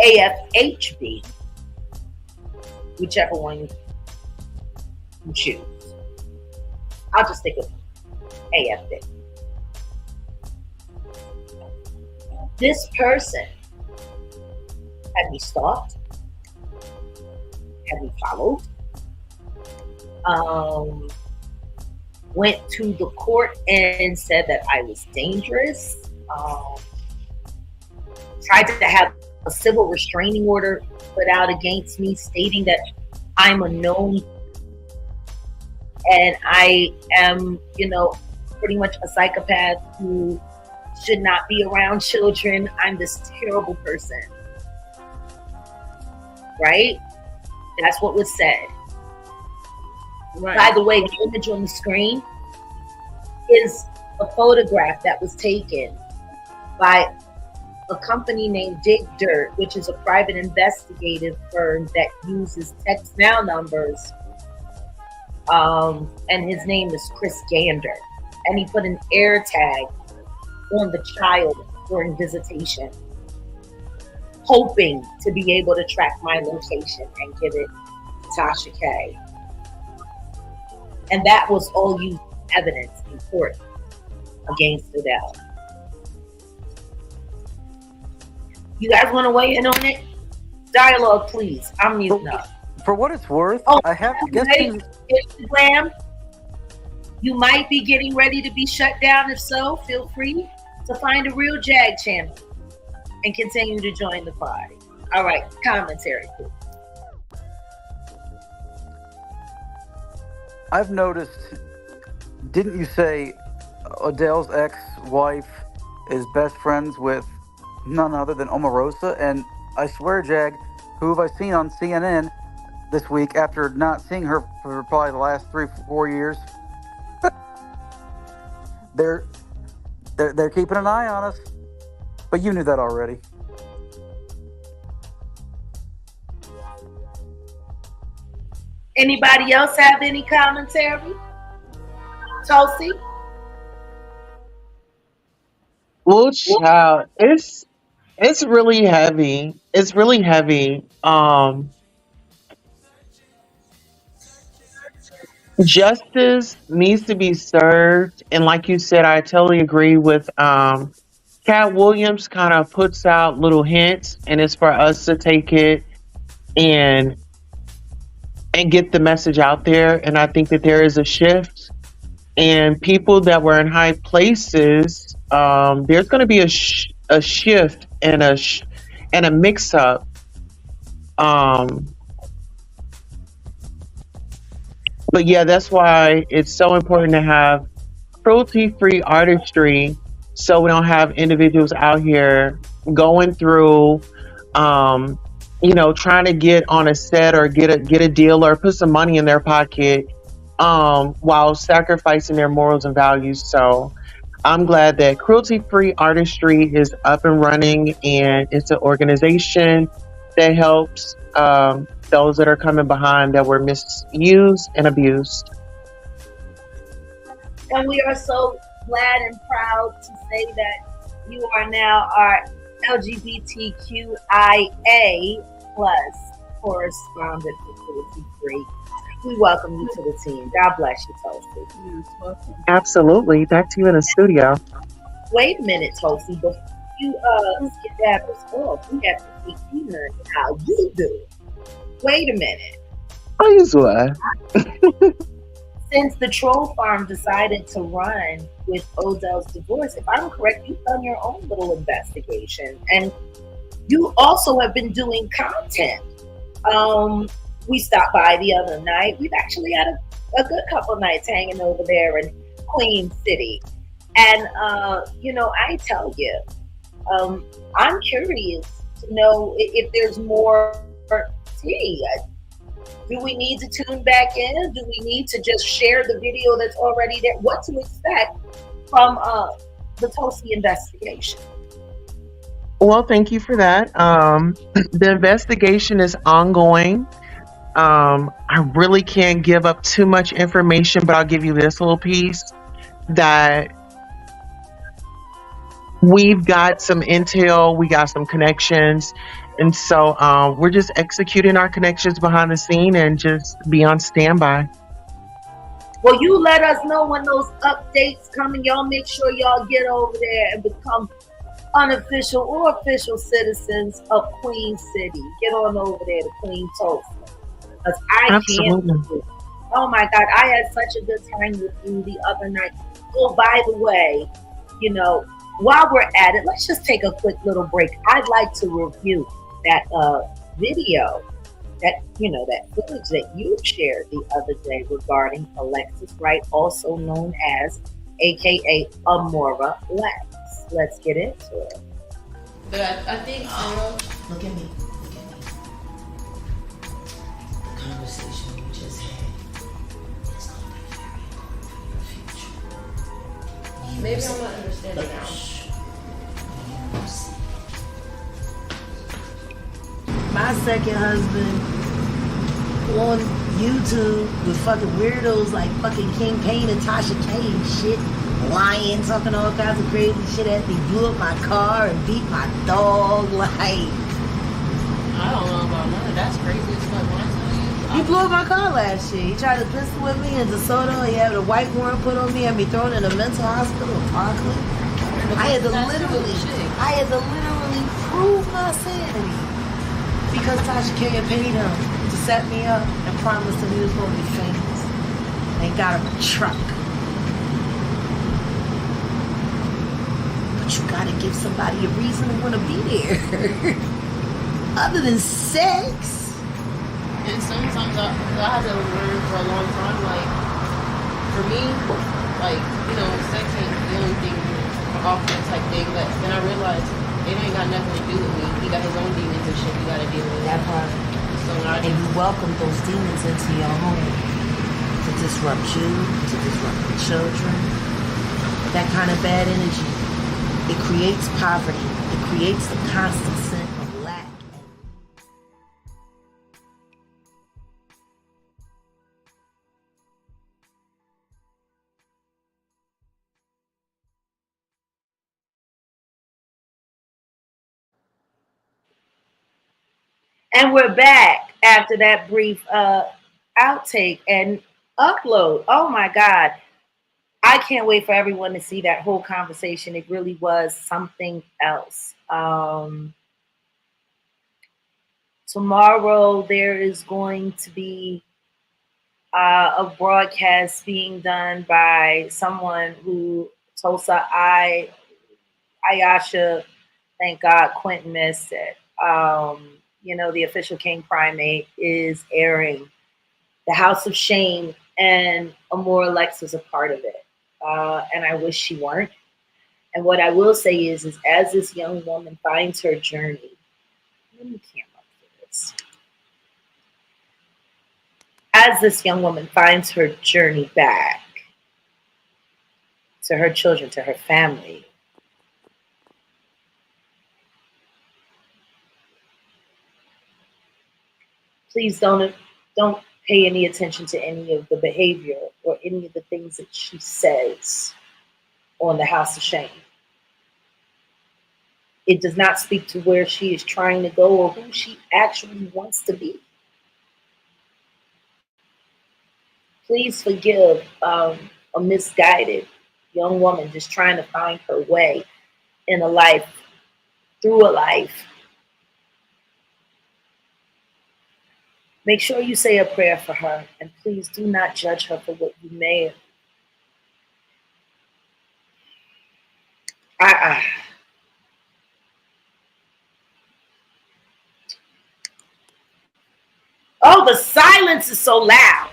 AFHB, whichever one you choose. I'll just stick with AFB. This person had me stalked, had me followed, went to the court and said that I was dangerous, tried to have a civil restraining order put out against me stating that I'm a known and I am, pretty much a psychopath who should not be around children. I'm this terrible person. Right? That's what was said. Right. By the way, the image on the screen is a photograph that was taken by a company named Dig Dirt, which is a private investigative firm that uses text now numbers. And his name is Chris Gander. And he put an air tag on the child during visitation, hoping to be able to track my location and give it to Tasha K. And that was all used evidence in court against Adele. You guys want to weigh in on it? Dialogue, please. I'm muting up. For what it's worth, I have to guess. Instagram, you might be getting ready to be shut down. If so, feel free to find a real Jag channel and continue to join the party. All right, commentary, please. I've noticed, didn't you say Adele's ex-wife is best friends with none other than Omarosa? And I swear, Jag, who have I seen on CNN this week after not seeing her for probably the last 3-4 years? They're keeping an eye on us. But you knew that already. Anybody else have any commentary? Tulsi? Well, child, it's really heavy. It's really heavy. Justice needs to be served, and like you said, I totally agree with Cat Williams. Kind of puts out little hints, and it's for us to take it and get the message out there. And I think that there is a shift, and people that were in high places, there's going to be a shift and a mix up. But yeah, that's why it's so important to have cruelty-free artistry, so we don't have individuals out here going through, trying to get on a set or get a deal or put some money in their pocket, while sacrificing their morals and values. So I'm glad that cruelty-free artistry is up and running, and it's an organization that helps those that are coming behind that were misused and abused. And we are so glad and proud to say that you are now our LGBTQIA plus correspondent for Cruelty Free. We welcome you to the team. God bless you, Tulsi. Absolutely. Back to you in the studio. Wait a minute, Tulsi. Before you get that off, we have to see how you do. Wait a minute. Oh, you what? Since the troll farm decided to run with Odell's divorce, if I'm correct, you've done your own little investigation, and you also have been doing content. We stopped by the other night. We've actually had a good couple nights hanging over there in Queen City, and I tell you, I'm curious to know if there's more tea. Do we need to tune back in? Do we need to just share the video that's already there? What to expect from the Tulsi investigation? Well, thank you for that. The investigation is ongoing. I really can't give up too much information, but I'll give you this little piece that we've got some intel, we got some connections. And so we're just executing our connections behind the scene and just be on standby. Well, you let us know when those updates come, and y'all make sure y'all get over there and become unofficial or official citizens of Queen City, get on over there to Queen Tulsa. Because I Absolutely. can't. Oh my God, I had such a good time with you the other night. Oh, by the way, you know, while we're at it, let's just take a quick little break. I'd like to review that video, that, you know, that footage that you shared the other day regarding Alexis Wright, also known as AKA Amora Lex. Let's get into it. But I think Look at me. The conversation we just had is going to be very important for your future. maybe I'm not understanding now. My second husband on YouTube with fucking weirdos like fucking King Payne and Tasha K and shit, lying, talking all kinds of crazy shit at me, blew up my car and beat my dog, like. I don't know about none of that's crazy as fuck. When I tell you, He blew up my car last year. He tried to pistol with me in DeSoto. He had a white warrant put on me, had me thrown in a mental hospital in Parkland. I had to literally prove my sanity because Tasha K had paid him to set me up and promised him he was going to be famous and got him a truck. But you gotta give somebody a reason to want to be there, other than sex. and sometimes I had to learn for a long time, like, for me, like, you know, sex ain't the only thing off that type thing, but then I realized it ain't got nothing to do with me. He got his own demons and shit he gotta deal with. That part. So I And you welcome those demons into your home to disrupt you, to disrupt the children. That kind of bad energy, it creates poverty. It creates the constant sense of lack. And we're back after that brief outtake and upload. Oh my God. I can't wait for everyone to see that whole conversation. It really was something else. Tomorrow there is going to be a broadcast being done by someone who, Tulsa Ayasha, thank God Quentin missed it. You know, the official King Primate is airing The House of Shame, and Amora Lex was a part of it. And I wish she weren't. And what I will say is as this young woman finds her journey, let me camera for this. As this young woman finds her journey back to her children, to her family, please don't pay any attention to any of the behavior or any of the things that she says on The House of Shame. It does not speak to where she is trying to go or who she actually wants to be. Please forgive a misguided young woman just trying to find her way in a life, through a life. Make sure you say a prayer for her, and please do not judge her for what you may have. Oh, the silence is so loud.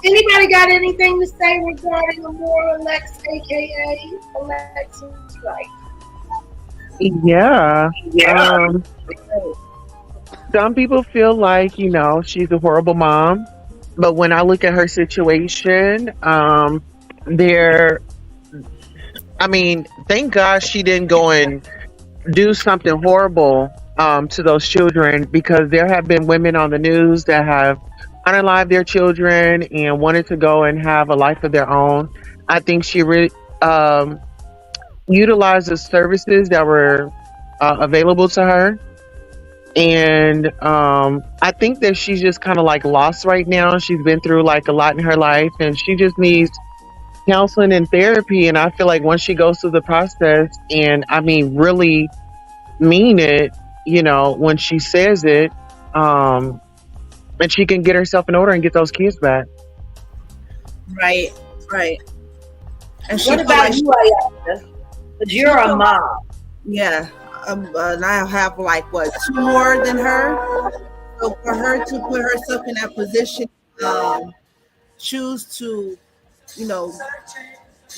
Anybody got anything to say regarding Amora Lex, aka Alexis Wright? Yeah. Some people feel like, you know, she's a horrible mom. But when I look at her situation, thank God she didn't go and do something horrible to those children, because there have been women on the news that have unalived their children and wanted to go and have a life of their own. I think she really utilized the services that were available to her, And I think that she's just kind of like lost right now. She's been through like a lot in her life, and she just needs counseling and therapy. And I feel like once she goes through the process, and I mean really mean it, you know, when she says it, and she can get herself in order and get those kids back. Right. And What about you, Ayesha? Because you're a mom. Yeah. And I have like what, 2 more than her. So for her to put herself in that position, choose to, you know,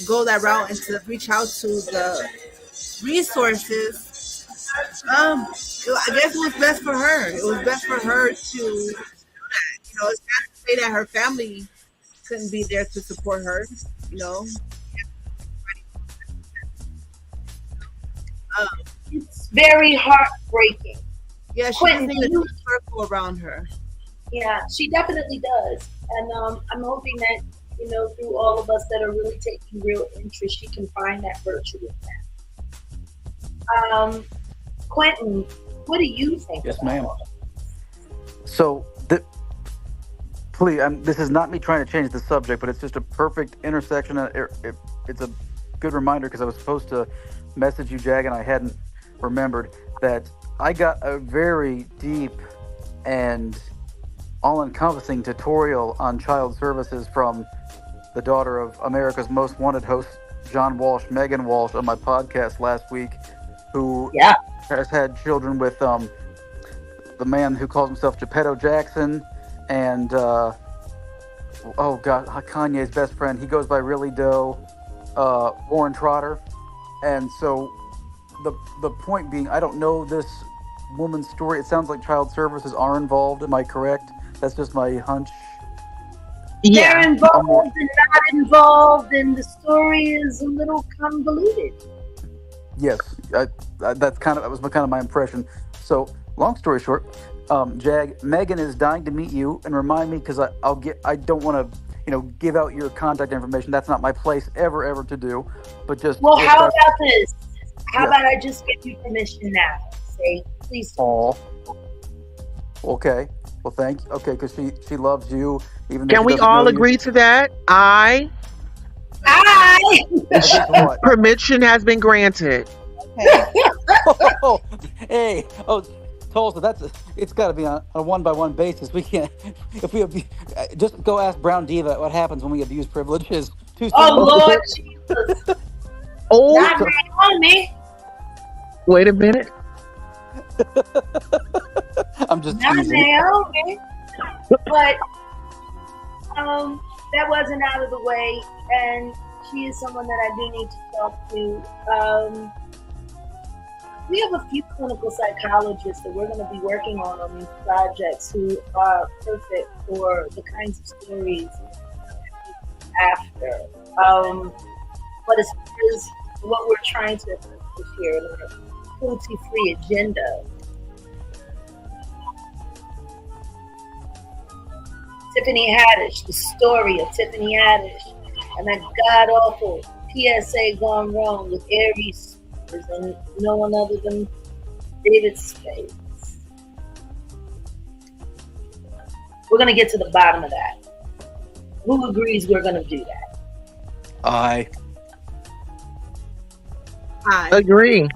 go that route and to reach out to the resources, I guess it was best for her. It was best for her to do that. You know, it's not to say that her family couldn't be there to support her, you know. It's very heartbreaking. Yeah, she Quentin, needs a circle around her. Yeah, she definitely does. And I'm hoping that, you know, through all of us that are really taking real interest, she can find that virtue in that. Quentin, what do you think? Yes, ma'am. So, please, this is not me trying to change the subject, but it's just a perfect intersection. It's a good reminder because I was supposed to message you, Jag, and I hadn't remembered that I got a very deep and all-encompassing tutorial on child services from the daughter of America's Most Wanted host, John Walsh, Megan Walsh, on my podcast last week, who has had children with the man who calls himself Geppetto Jackson and Kanye's best friend. He goes by Really Doe, Warren Trotter. And so the point being, I don't know this woman's story. It sounds like child services are involved. Am I correct? That's just my hunch. They're involved and not involved, and the story is a little convoluted. Yes, that was kind of my impression. So, long story short, Jag, Megan is dying to meet you and remind me because I don't want to, you know, give out your contact information. That's not my place ever to do. But just how about this? How about I just give you permission now? Say, please. Oh. Okay. Well, thank you. Okay, because she loves you. Even though Can we all agree to that? Permission has been granted. Hey, Tulsa, it's got to be on a 1-by-1 basis. We can't. Just go ask Brown Diva what happens when we abuse privileges. Lord Jesus! Not right on me. Wait a minute. I'm just not teasing. Naomi, but that wasn't out of the way, and she is someone that I do need to talk to. We have a few clinical psychologists that we're going to be working on these projects who are perfect for the kinds of stories after. But as far as what we're trying to accomplish here in a cruelty-free agenda, Tiffany Haddish, the story of Tiffany Haddish, and that god-awful PSA gone wrong with Aries and no one other than David Spade. We're going to get to the bottom of that. Who agrees we're going to do that? I agree.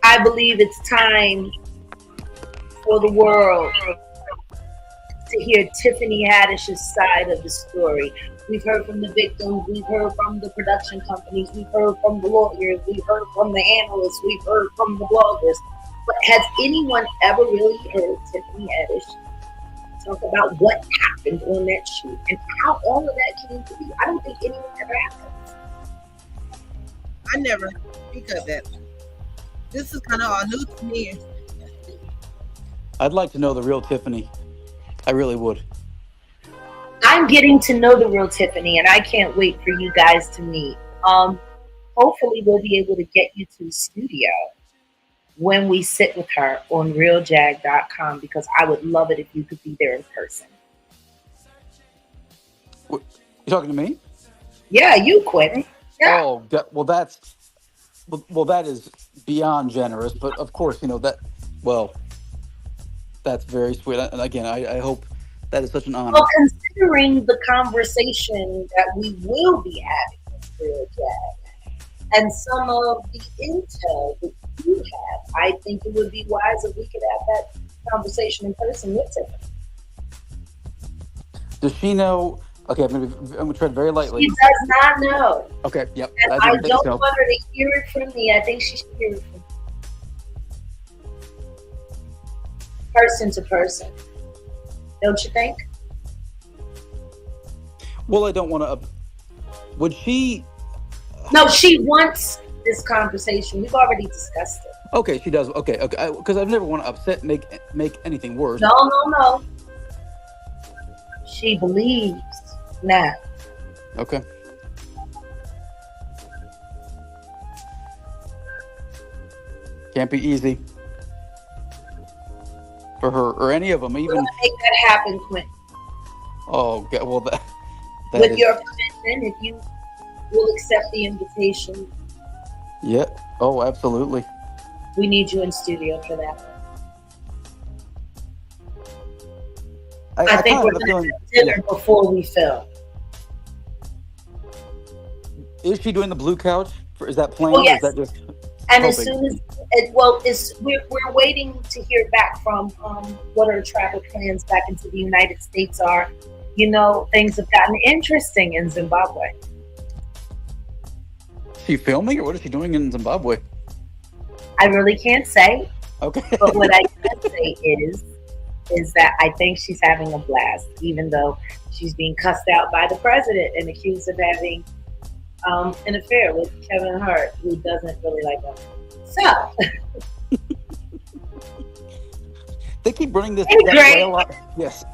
I believe it's time for the world to hear Tiffany Haddish's side of the story. We've heard from the victims, we've heard from the production companies, we've heard from the lawyers, we've heard from the analysts, we've heard from the bloggers. But has anyone ever really heard Tiffany Haddish talk about what happened on that shoot and how all of that came to be? I don't think anyone ever has. I never think of that. This is kind of all new to me. I'd like to know the real Tiffany. I really would. I'm getting to know the real Tiffany, and I can't wait for you guys to meet. Hopefully, we'll be able to get you to the studio when we sit with her on RealJag.com, because I would love it if you could be there in person. You talking to me? Yeah, you, Quentin. Yeah. Oh, that is beyond generous. But of course, you know that Well, that's very sweet. And again, I hope that is such an honor. Well, considering the conversation that we will be having with Real Jack and some of the intel that you have, I think it would be wise if we could have that conversation in person with Tiffany. Does she know? Okay, I'm gonna tread very lightly. She does not know. Okay, yep. And I didn't think don't so. want her to hear it from me. I think she should hear it from person to person. Don't you think? Well, I don't want to. Would she? No, she wants this conversation. We've already discussed it. Okay, she does. Okay. Because I've never want to upset, make anything worse. No. She believes now. Okay. Can't be easy for her or any of them. We're Even gonna make that happen, Quentin. oh, okay, well that With is, your permission, if you will accept the invitation, yeah. Oh, absolutely. we need you in studio for that. I think kinda we're have a going feeling- to dinner before we film. Is she doing the blue couch? Is that planned? Oh, yes. Or is that just And as hoping? soon as we're waiting to hear back from what her travel plans back into the United States are. You know, things have gotten interesting in Zimbabwe. She filming, or what is she doing in Zimbabwe? I really can't say, Okay. but what I can say is that I think she's having a blast, even though she's being cussed out by the president and accused of having an affair with Kevin Hart, who doesn't really like her. So, They keep running this. Hey, that Greg. rail up- Yes.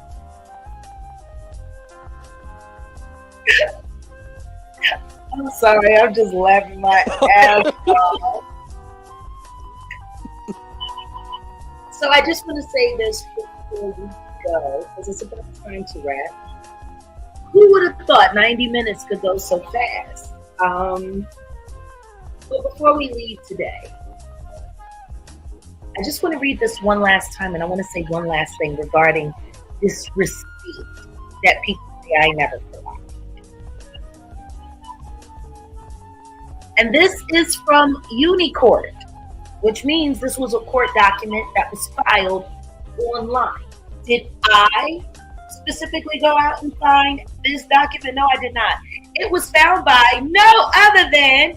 I'm sorry, I'm just laughing my ass off. So I just want to say this before we go, because it's about time to wrap. Who would have thought 90 minutes could go so fast? But before we leave today, I just want to read this one last time, and I want to say one last thing regarding this receipt that people say I never forgot. And this is from Unicourt, which means this was a court document that was filed online. Did I specifically go out and find this document? No, I did not. It was found by no other than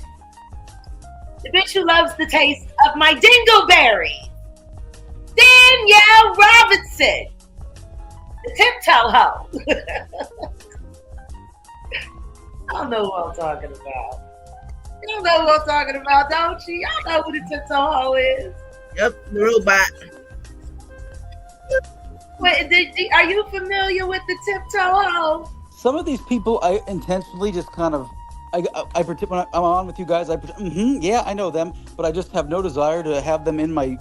the bitch who loves the taste of my dingleberry, Danielle Robinson, the tiptoe hoe. I don't know what I'm talking about. You know what I'm talking about, don't you? Y'all know who the tiptoe hoe is. Yep, the robot. Wait, are you familiar with the tiptoe hoe? Some of these people, I intentionally just kind of, I pretend when I'm on with you guys, I pretend, yeah, I know them, but I just have no desire to have them in my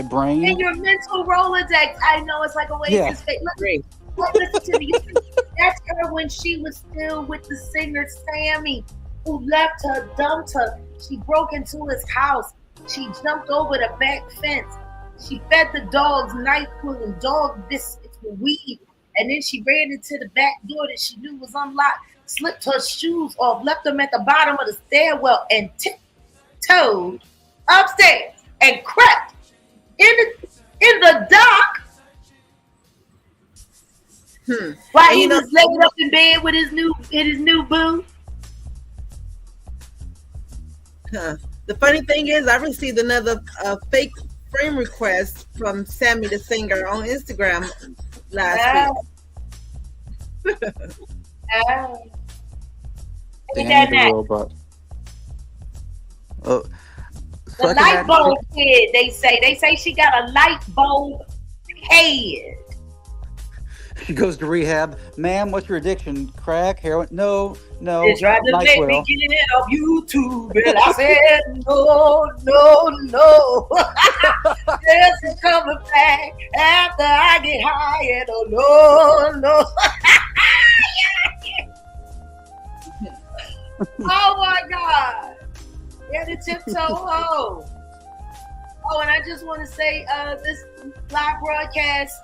brain. In your mental Rolodex, I know it's like a waste of space. Listen to me. That's her when she was still with the singer Sammy, who left her, dumped her. She broke into his house. She jumped over the back fence. She fed the dogs NyQuil and dog biscuits with weed. And then she ran into the back door that she knew was unlocked, slipped her shoes off, left them at the bottom of the stairwell, and tiptoed upstairs and crept in the dock while And he you know- was laid up in bed with his new boo. Huh. The funny thing is, I received another fake frame request from Sammy the singer on Instagram last week. Ain't Danny that the nice? robot. The Second light act- bulb head, they say she got a light bulb head. She goes to rehab. Ma'am, what's your addiction? Crack, heroin? No. They tried to make me NyQuil. get it off YouTube, and I said no. It's coming back after I get high, and no. Oh my God! Yeah, the tiptoe hoe. Oh, and I just want to say, this live broadcast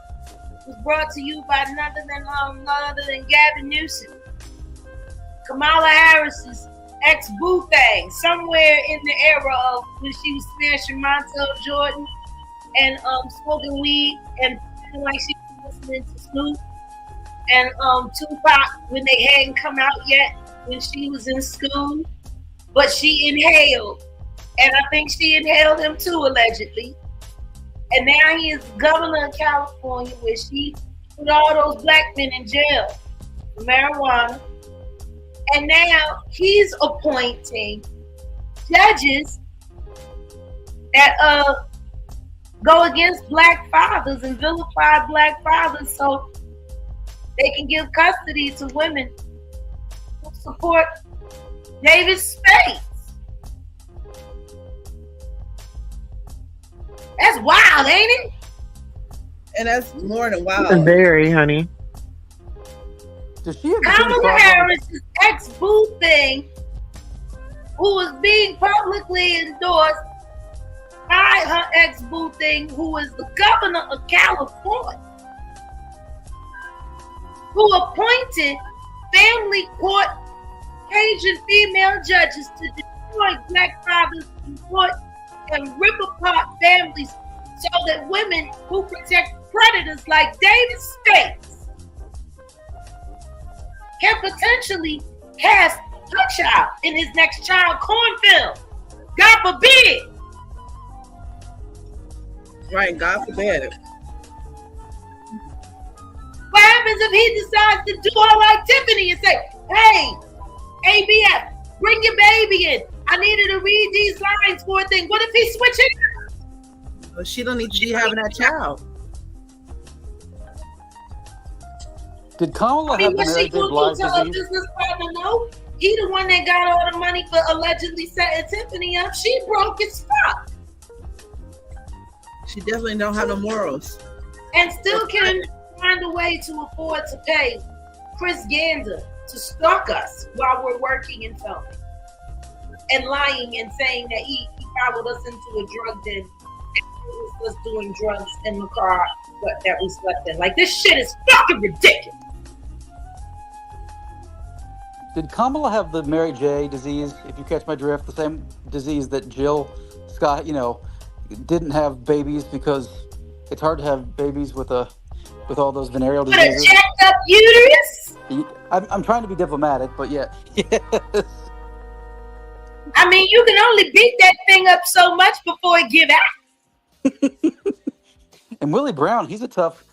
was brought to you by none other than Gavin Newsom, Kamala Harris's ex-boo thing, somewhere in the era of when she was smashing Montel Jordan and smoking weed and feeling like she was listening to Snoop, and Tupac when they hadn't come out yet when she was in school, but she inhaled, and I think she inhaled him too, allegedly. And now he is governor of California, where she put all those black men in jail for marijuana. And now he's appointing judges that go against black fathers and vilify black fathers so they can give custody to women who support David Spade. That's wild, ain't it? And that's more than wild. Very, honey. Does she have Kamala Harris's ex-boo thing, who was being publicly endorsed by her ex-boo thing, who is the governor of California, who appointed family court Cajun female judges to destroy black fathers in court and rip apart families so that women who protect predators like David Spades can potentially cast her child in his next child corn film. God forbid. Right, God forbid. What happens if he decides to do her like Tiffany and say, hey, ABF, bring your baby in. I needed to read these lines for a thing. What if he switches? Well, she don't need to be having that child. Did Kamala I mean, have the what she Mary J. gonna Blige do? Tell her disease? business partner no? He the one that got all the money for allegedly setting Tiffany up. She broke as fuck. She definitely don't have no morals. And still can find a way to afford to pay Chris Gander to stalk us while we're working and filming. And lying and saying that he followed us into a drug den and was doing drugs in the car that we slept in. Like, this shit is fucking ridiculous. Did Kamala have the Mary J. disease, if you catch my drift, the same disease that Jill Scott, didn't have babies because it's hard to have babies with all those venereal With a diseases? jacked up uterus? I'm trying to be diplomatic, but yeah. Yes. I mean, you can only beat that thing up so much before it give out. And Willie Brown, he's a tough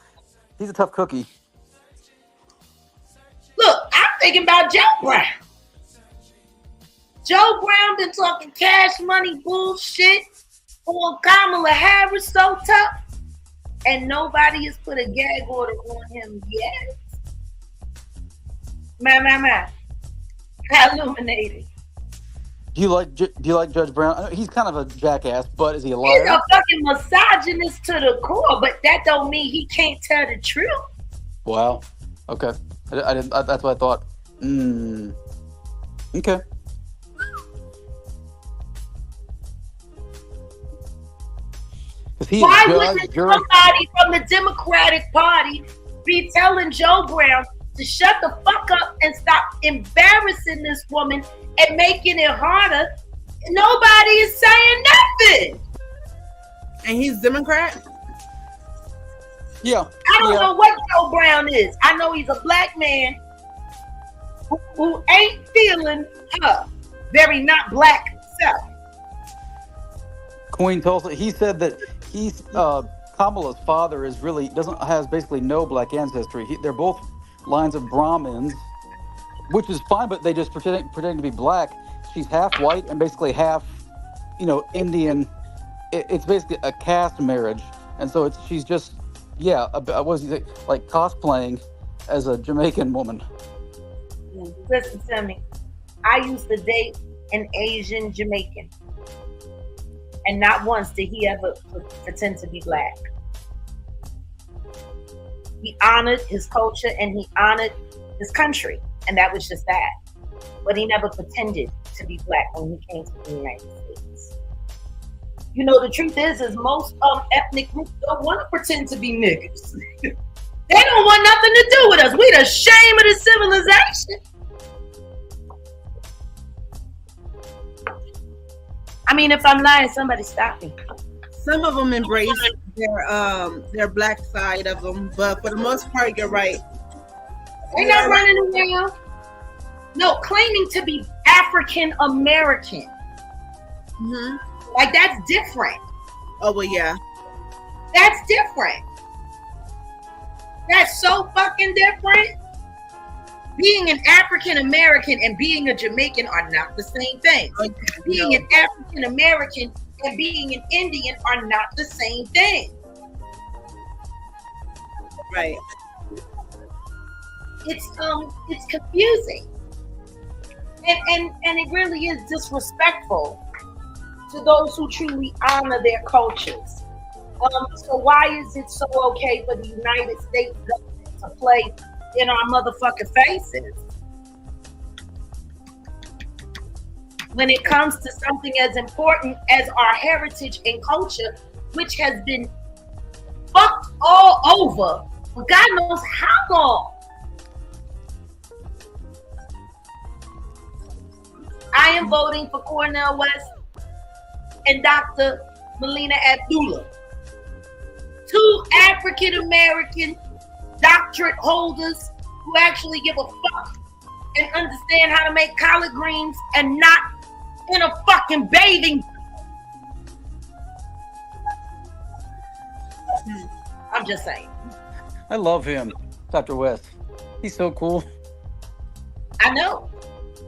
cookie. Look, I'm thinking about Joe Brown. Joe Brown been talking cash money bullshit on Kamala Harris so tough, and nobody has put a gag order on him yet. Man. Illuminating. Do you like Judge Brown? I know he's kind of a jackass, but is he a liar? He's a fucking misogynist to the core, but that don't mean he can't tell the truth. Wow. Okay. I didn't. That's what I thought. Okay. Why wouldn't somebody from the Democratic Party be telling Joe Brown to shut the fuck up and stop embarrassing this woman and making it harder? Nobody is saying nothing. And he's Democrat? Yeah. I don't know what Joe Brown is. I know he's a black man who ain't feeling her very not black self. Queen Tulsa, he said that Kamala's father has basically no black ancestry. They're both lines of Brahmins, which is fine, but they just pretending to be black. She's half white and basically half, Indian. It's basically a caste marriage, and so she's just, like cosplaying as a Jamaican woman. Listen to me. I used to date an Asian Jamaican, and not once did he ever pretend to be black. He honored his culture and he honored his country, and that was just that. But he never pretended to be black when he came to the United States. You know, the truth is most ethnic groups don't want to pretend to be niggas. They don't want nothing to do with us. We the shame of the civilization. I mean, if I'm lying, somebody stop me. Some of them embrace their black side of them, but for the most part, you're right. They're not running around. No, claiming to be African American. Mm-hmm. Like, that's different. Oh, well, yeah. That's different. That's so fucking different. Being an African American and being a Jamaican are not the same thing. Being an African American and being an Indian are not the same thing. Right. It's confusing. And it really is disrespectful to those who truly honor their cultures. So why is it so okay for the United States government to play in our motherfucking faces when it comes to something as important as our heritage and culture, which has been fucked all over for God knows how long? I am voting for Cornel West and Dr. Melina Abdullah, 2 African American doctorate holders who actually give a fuck and understand how to make collard greens and not in a fucking bathing. I'm just saying. I love him, Dr. West. He's so cool. I know.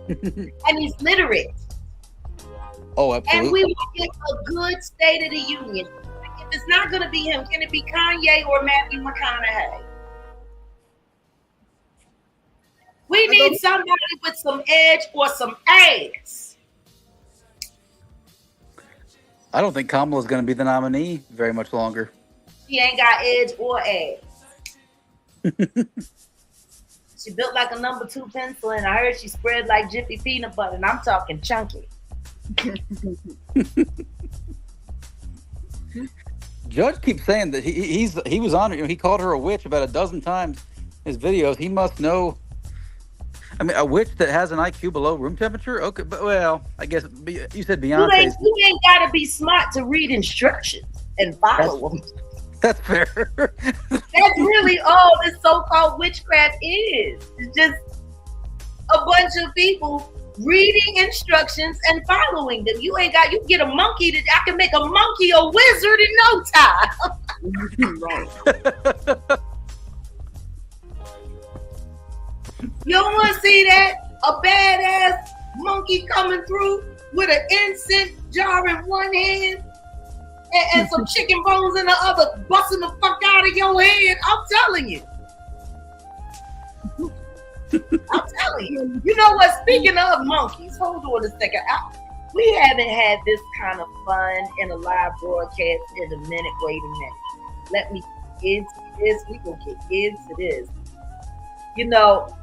And he's literate. Oh, absolutely. And we will get a good State of the Union. If it's not going to be him, can it be Kanye or Matthew McConaughey? We need somebody with some edge or some ass. I don't think Kamala's going to be the nominee very much longer. She ain't got edge or ass. She built like a number 2 pencil, and I heard she spread like Jiffy peanut butter, and I'm talking chunky. Judge keeps saying that he was on it. He called her a witch about a dozen times in his videos. He must know. I mean, a witch that has an IQ below room temperature? Okay, but well, I guess you said Beyonce. You ain't got to be smart to read instructions and follow them. That's fair. That's really all this so-called witchcraft is. It's just a bunch of people reading instructions and following them. You get a monkey I can make a monkey a wizard in no time. You don't want to see that? A badass monkey coming through with an incense jar in one hand and some chicken bones in the other, busting the fuck out of your head. I'm telling you. I'm telling you. You know what? Speaking of monkeys, hold on a second. We haven't had this kind of fun in a live broadcast in a minute. Wait a minute. Let me get into this. We gonna get into this. You know,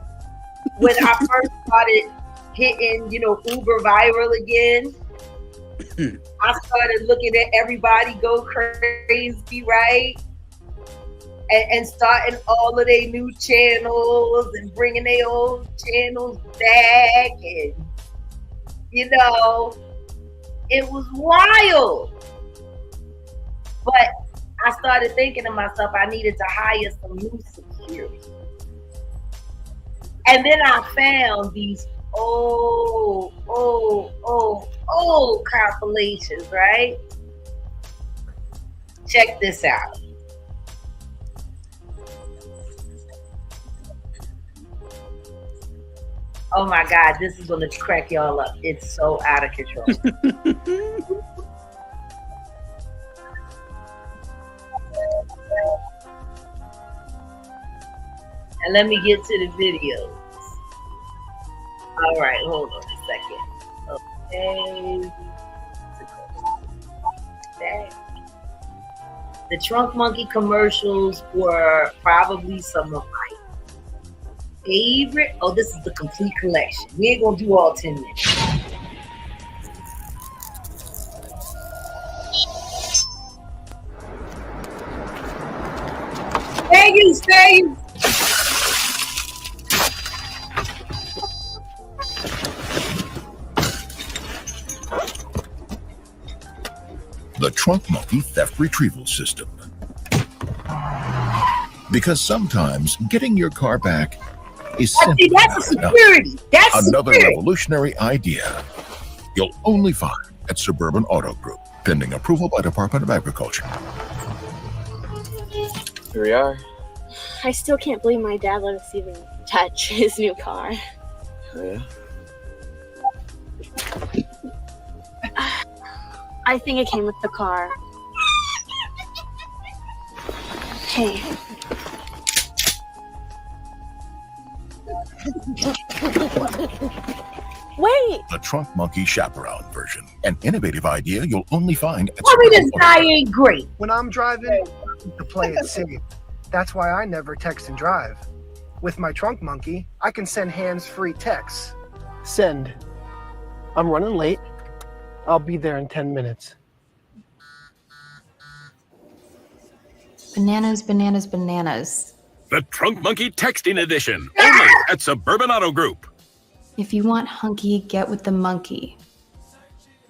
when I first started hitting, Uber viral again, I started looking at everybody go crazy, right? And starting all of their new channels and bringing their old channels back. And, it was wild. But I started thinking to myself, I needed to hire some new security. And then I found these old compilations, right? Check this out. Oh my God, this is gonna crack y'all up. It's so out of control. And let me get to the videos. All right, hold on a second. Okay. The Trunk Monkey commercials were probably some of my favorite. Oh, this is the complete collection. We ain't gonna do all 10 minutes. crazy. The Trunk Monkey Theft Retrieval System. Because sometimes getting your car back is I simply think that's a not enough. security. That's Another security. revolutionary idea you'll only find at Suburban Auto Group, pending approval by Department of Agriculture. Here we are. I still can't believe my dad let us even touch his new car. Yeah. I think it came with the car. Hey. Wait! The Trunk Monkey Chaperone version, an innovative idea you'll only find at Tell me this Suburban guy Auto ain't great. When I'm driving, to play it safe. That's why I never text and drive. With my Trunk Monkey, I can send hands-free texts. Send. I'm running late. I'll be there in 10 minutes. Bananas, bananas, bananas. The Trunk Monkey Texting Edition, only at Suburban Auto Group. If you want hunky, get with the monkey.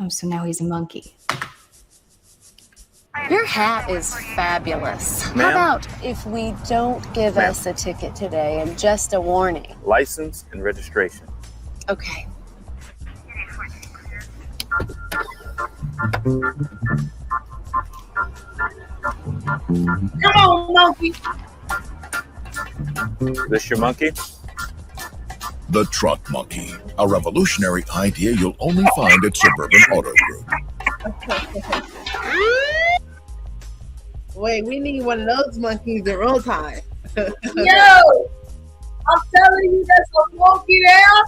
Oh, so now he's a monkey. Your hat is fabulous. How Ma'am? about if we don't give us a ticket today and just a warning? License and registration. Okay. Come on, monkey. This your monkey? The Trunk Monkey, a revolutionary idea you'll only find at Suburban Auto Group. Wait, we need one of those monkeys in real time. Yo, I'm telling you, that's a monkey there.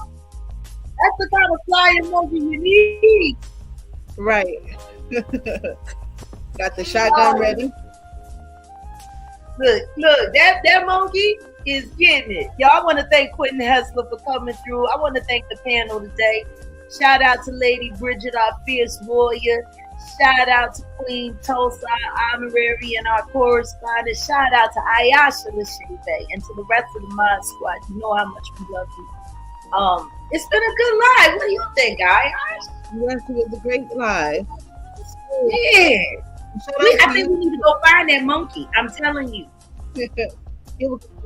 That's the kind of flying monkey you need. Right. Got the shotgun ready. Look, that monkey is getting it. Y'all, I want to thank Quentin Hessler for coming through. I want to thank the panel today. Shout out to Lady Bridget, our fierce warrior. Shout out to Queen Tulsa, our honorary and our correspondent. Shout out to Ayasha Lashebe and to the rest of the Mod Squad. You know how much we love you. It's been a good live. What do you think, Ayash? Yes, it was a great live. Yeah. I think we need to go find that monkey. I'm telling you. I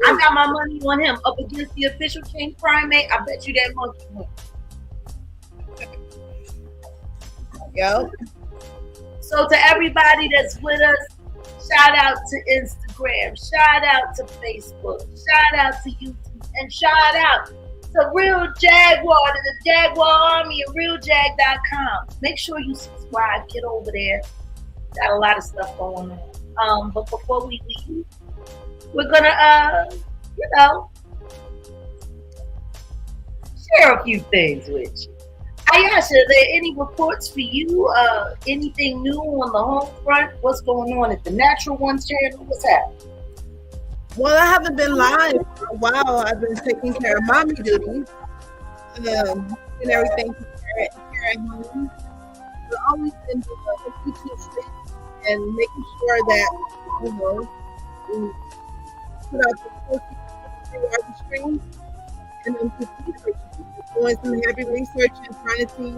got my money on him up against the official king primate. I bet you that monkey won. Yo. So to everybody that's with us, shout out to Instagram, shout out to Facebook, shout out to YouTube, and shout out to Real Jaguar, to the Jaguar Army and RealJag.com. Make sure you subscribe, get over there. Got a lot of stuff going on. But before we leave, we're gonna, share a few things with you. Ayasha, are there any reports for you? Anything new on the home front? What's going on at the Natural Ones channel? What's happening? Well, I haven't been live for a while. I've been taking care of mommy duties and everything here at home. I've always been doing the YouTube streams and making sure that, we put out the full streams and then doing some heavy research and trying to see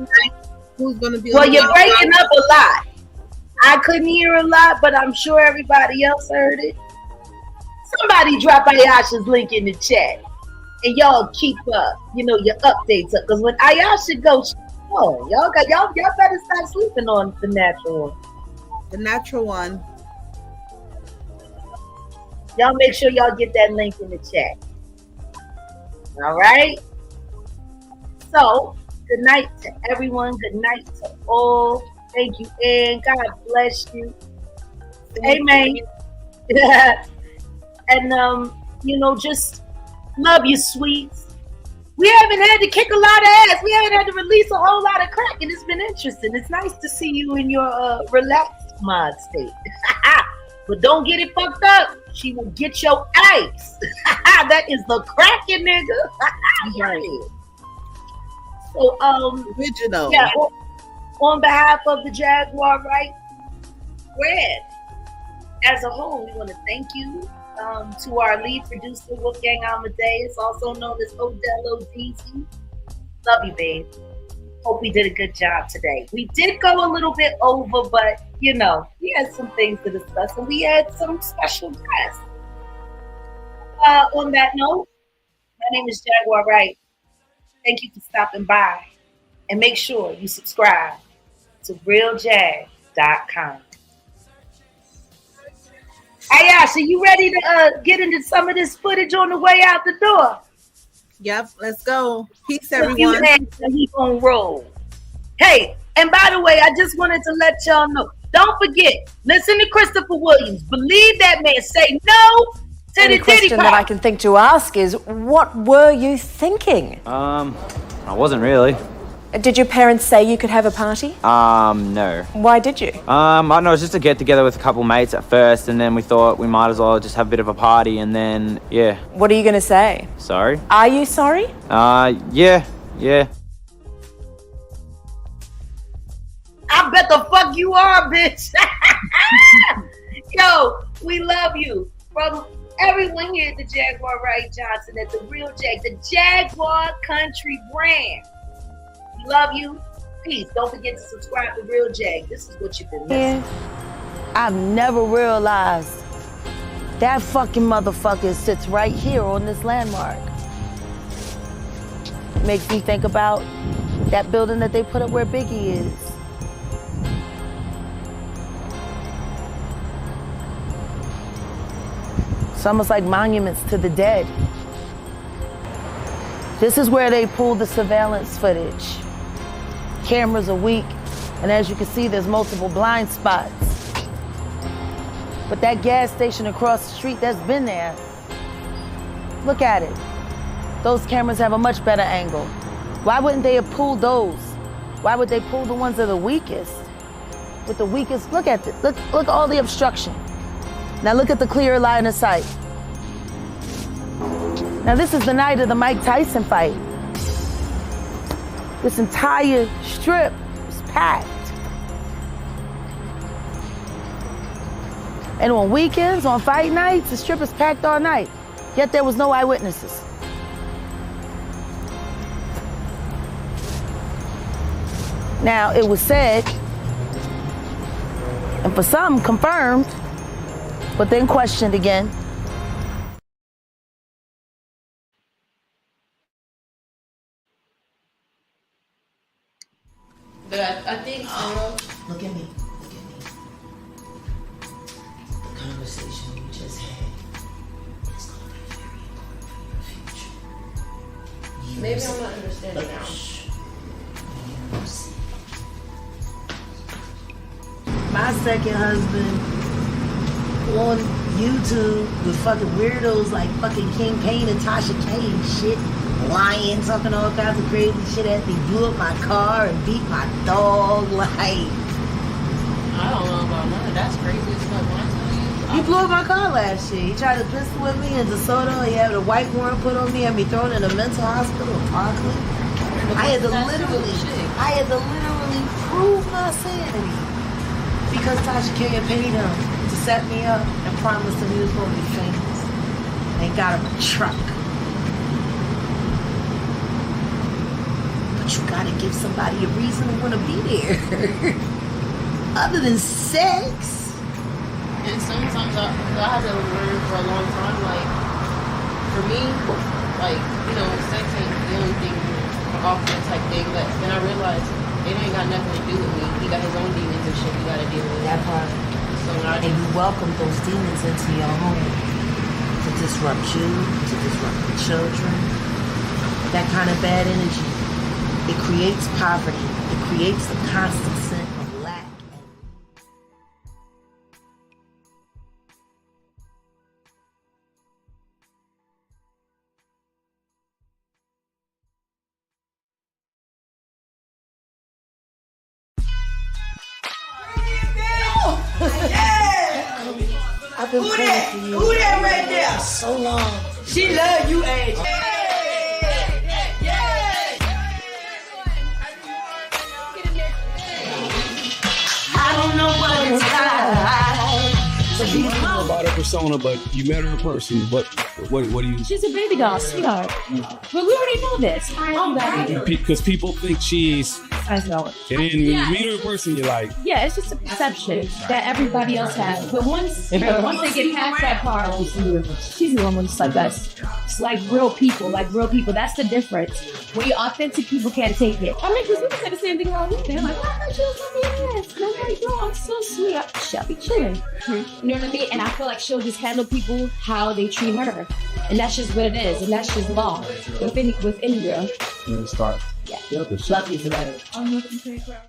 who's going to be. Well, you're breaking up a lot. I couldn't hear a lot, but I'm sure everybody else heard it. Somebody drop Ayasha's link in the chat, and y'all keep your updates up. Because when Ayasha goes, y'all better stop sleeping on the Natural One. The Natural One. Y'all make sure y'all get that link in the chat. All right. So, good night to everyone. Good night to all. Thank you, and God bless you. Amen. And just love you, sweets. We haven't had to kick a lot of ass. We haven't had to release a whole lot of crack, and it's been interesting. It's nice to see you in your relaxed mod state. But don't get it fucked up. She will get your ice. That is the cracking nigga. Right. So, original. Yeah, on behalf of the Jaguar Right Squad, as a whole, we want to thank you to our lead producer, Wolfgang Amadeus, also known as Odell Odeezy. Love you, babe. Hope we did a good job today. We did go a little bit over, but you know, we had some things to discuss and we had some special guests. On that note, my name is Jaguar Wright. Thank you for stopping by. And make sure you subscribe to realjag.com. Hey, Asha, you ready to get into some of this footage on the way out the door? Yep, let's go. Peace, So everyone. he gonna roll. Hey, and by the way, I just wanted to let y'all know. Don't forget, listen to Christopher Williams. Believe that man. Say no to The only the titty question that I pop. can think to ask is, what were you thinking? I wasn't really. Did your parents say you could have a party? No. Why did you? I don't know, it was just a get together with a couple mates at first, and then we thought we might as well just have a bit of a party, and then, yeah. What are you going to say? Sorry? Are you sorry? Yeah. I bet the fuck you are, bitch. Yo, we love you. From everyone here at the Jaguar Wright Johnson, at the Real Jag, the Jaguar Country brand. We love you. Peace. Don't forget to subscribe to Real Jag. This is what you've been missing. I've never realized that fucking motherfucker sits right here on this landmark. Makes me think about that building that they put up where Biggie is. It's almost like monuments to the dead. This is where they pulled the surveillance footage. Cameras are weak, and as you can see, there's multiple blind spots. But that gas station across the street, that's been there. Look at it. Those cameras have a much better angle. Why wouldn't they have pulled those? Why would they pull the ones that are the weakest? With the weakest, look at this. Look at all the obstruction. Now look at the clear line of sight. Now this is the night of the Mike Tyson fight. This entire strip is packed. And on weekends, on fight nights, the strip is packed all night. Yet there was no eyewitnesses. Now, it was said, and for some confirmed, but then questioned again. But I think Look at me. The conversation we just had is going to be very important for your future. maybe I'm not understanding now. My second husband on YouTube with fucking weirdos like fucking King Payne and Tasha K and shit, lying, talking all kinds of crazy shit at me, blew up my car and beat my dog, like. I don't know about none of that's crazy as fuck. When I tell you, He blew up my car last year. He tried to pistol with me in DeSoto. He had a white warrant put on me, had me thrown in a mental hospital in Parkland. I had to literally prove my sanity because Tasha K had paid him to set me up and promised him he was going to be famous. And got him a truck. But you gotta give somebody a reason to want to be there. Other than sex. and sometimes I had to learn for a long time, like, for me, like, you know, sex ain't the only thing often type thing, but then I realized it ain't got nothing to do with me. He got his own demons and shit he got to deal with. That part. So when I And you welcome those demons into your home to disrupt you, to disrupt the children. That kind of bad energy, it creates poverty. It creates the constant sense of lack. I've been praying for you. Who that right there? For so long. She love you, age. I don't know what it's like to be alone. more about her persona, but you met her in person. What do you? She's a baby doll, sweetheart. But we already know this. Oh, that. Because people think she's. I know it. And then when you meet her in person, you're like. Yeah, it's just a perception that everybody else has. But once they get past that part, she's the one that's like us. It's like real people, That's the difference. When you're authentic, people can't take it. I mean, because people say the same thing about me. They're like, oh, I thought you was ass. And I'm like, no, I'm so sweet. She'll be chilling. You know what I mean? And I feel like she'll just handle people how they treat her. And that's just what it is. And that's just law with any girl. Let's start. Yeah. Love you forever. I'm looking pretty proud.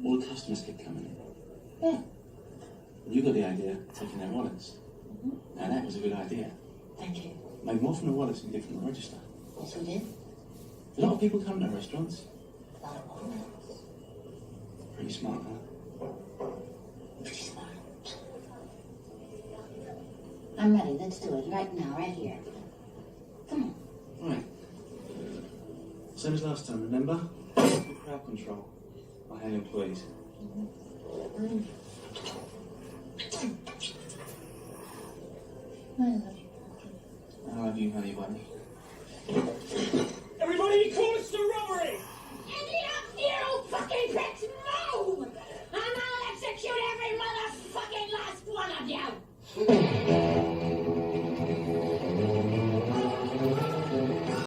All the customers kept coming in. Yeah. You got the idea of taking their wallets. Now that was a good idea. Thank you. Made more from the wallets than you did from the register. Yes, we did. A lot of people come to restaurants. A lot of women. Pretty smart, huh? Pretty smart. I'm ready. Let's do it right now, right here. Come on. Right. Same as last time, remember? Crowd control. I had employees. I love you. I love you, honey bunny.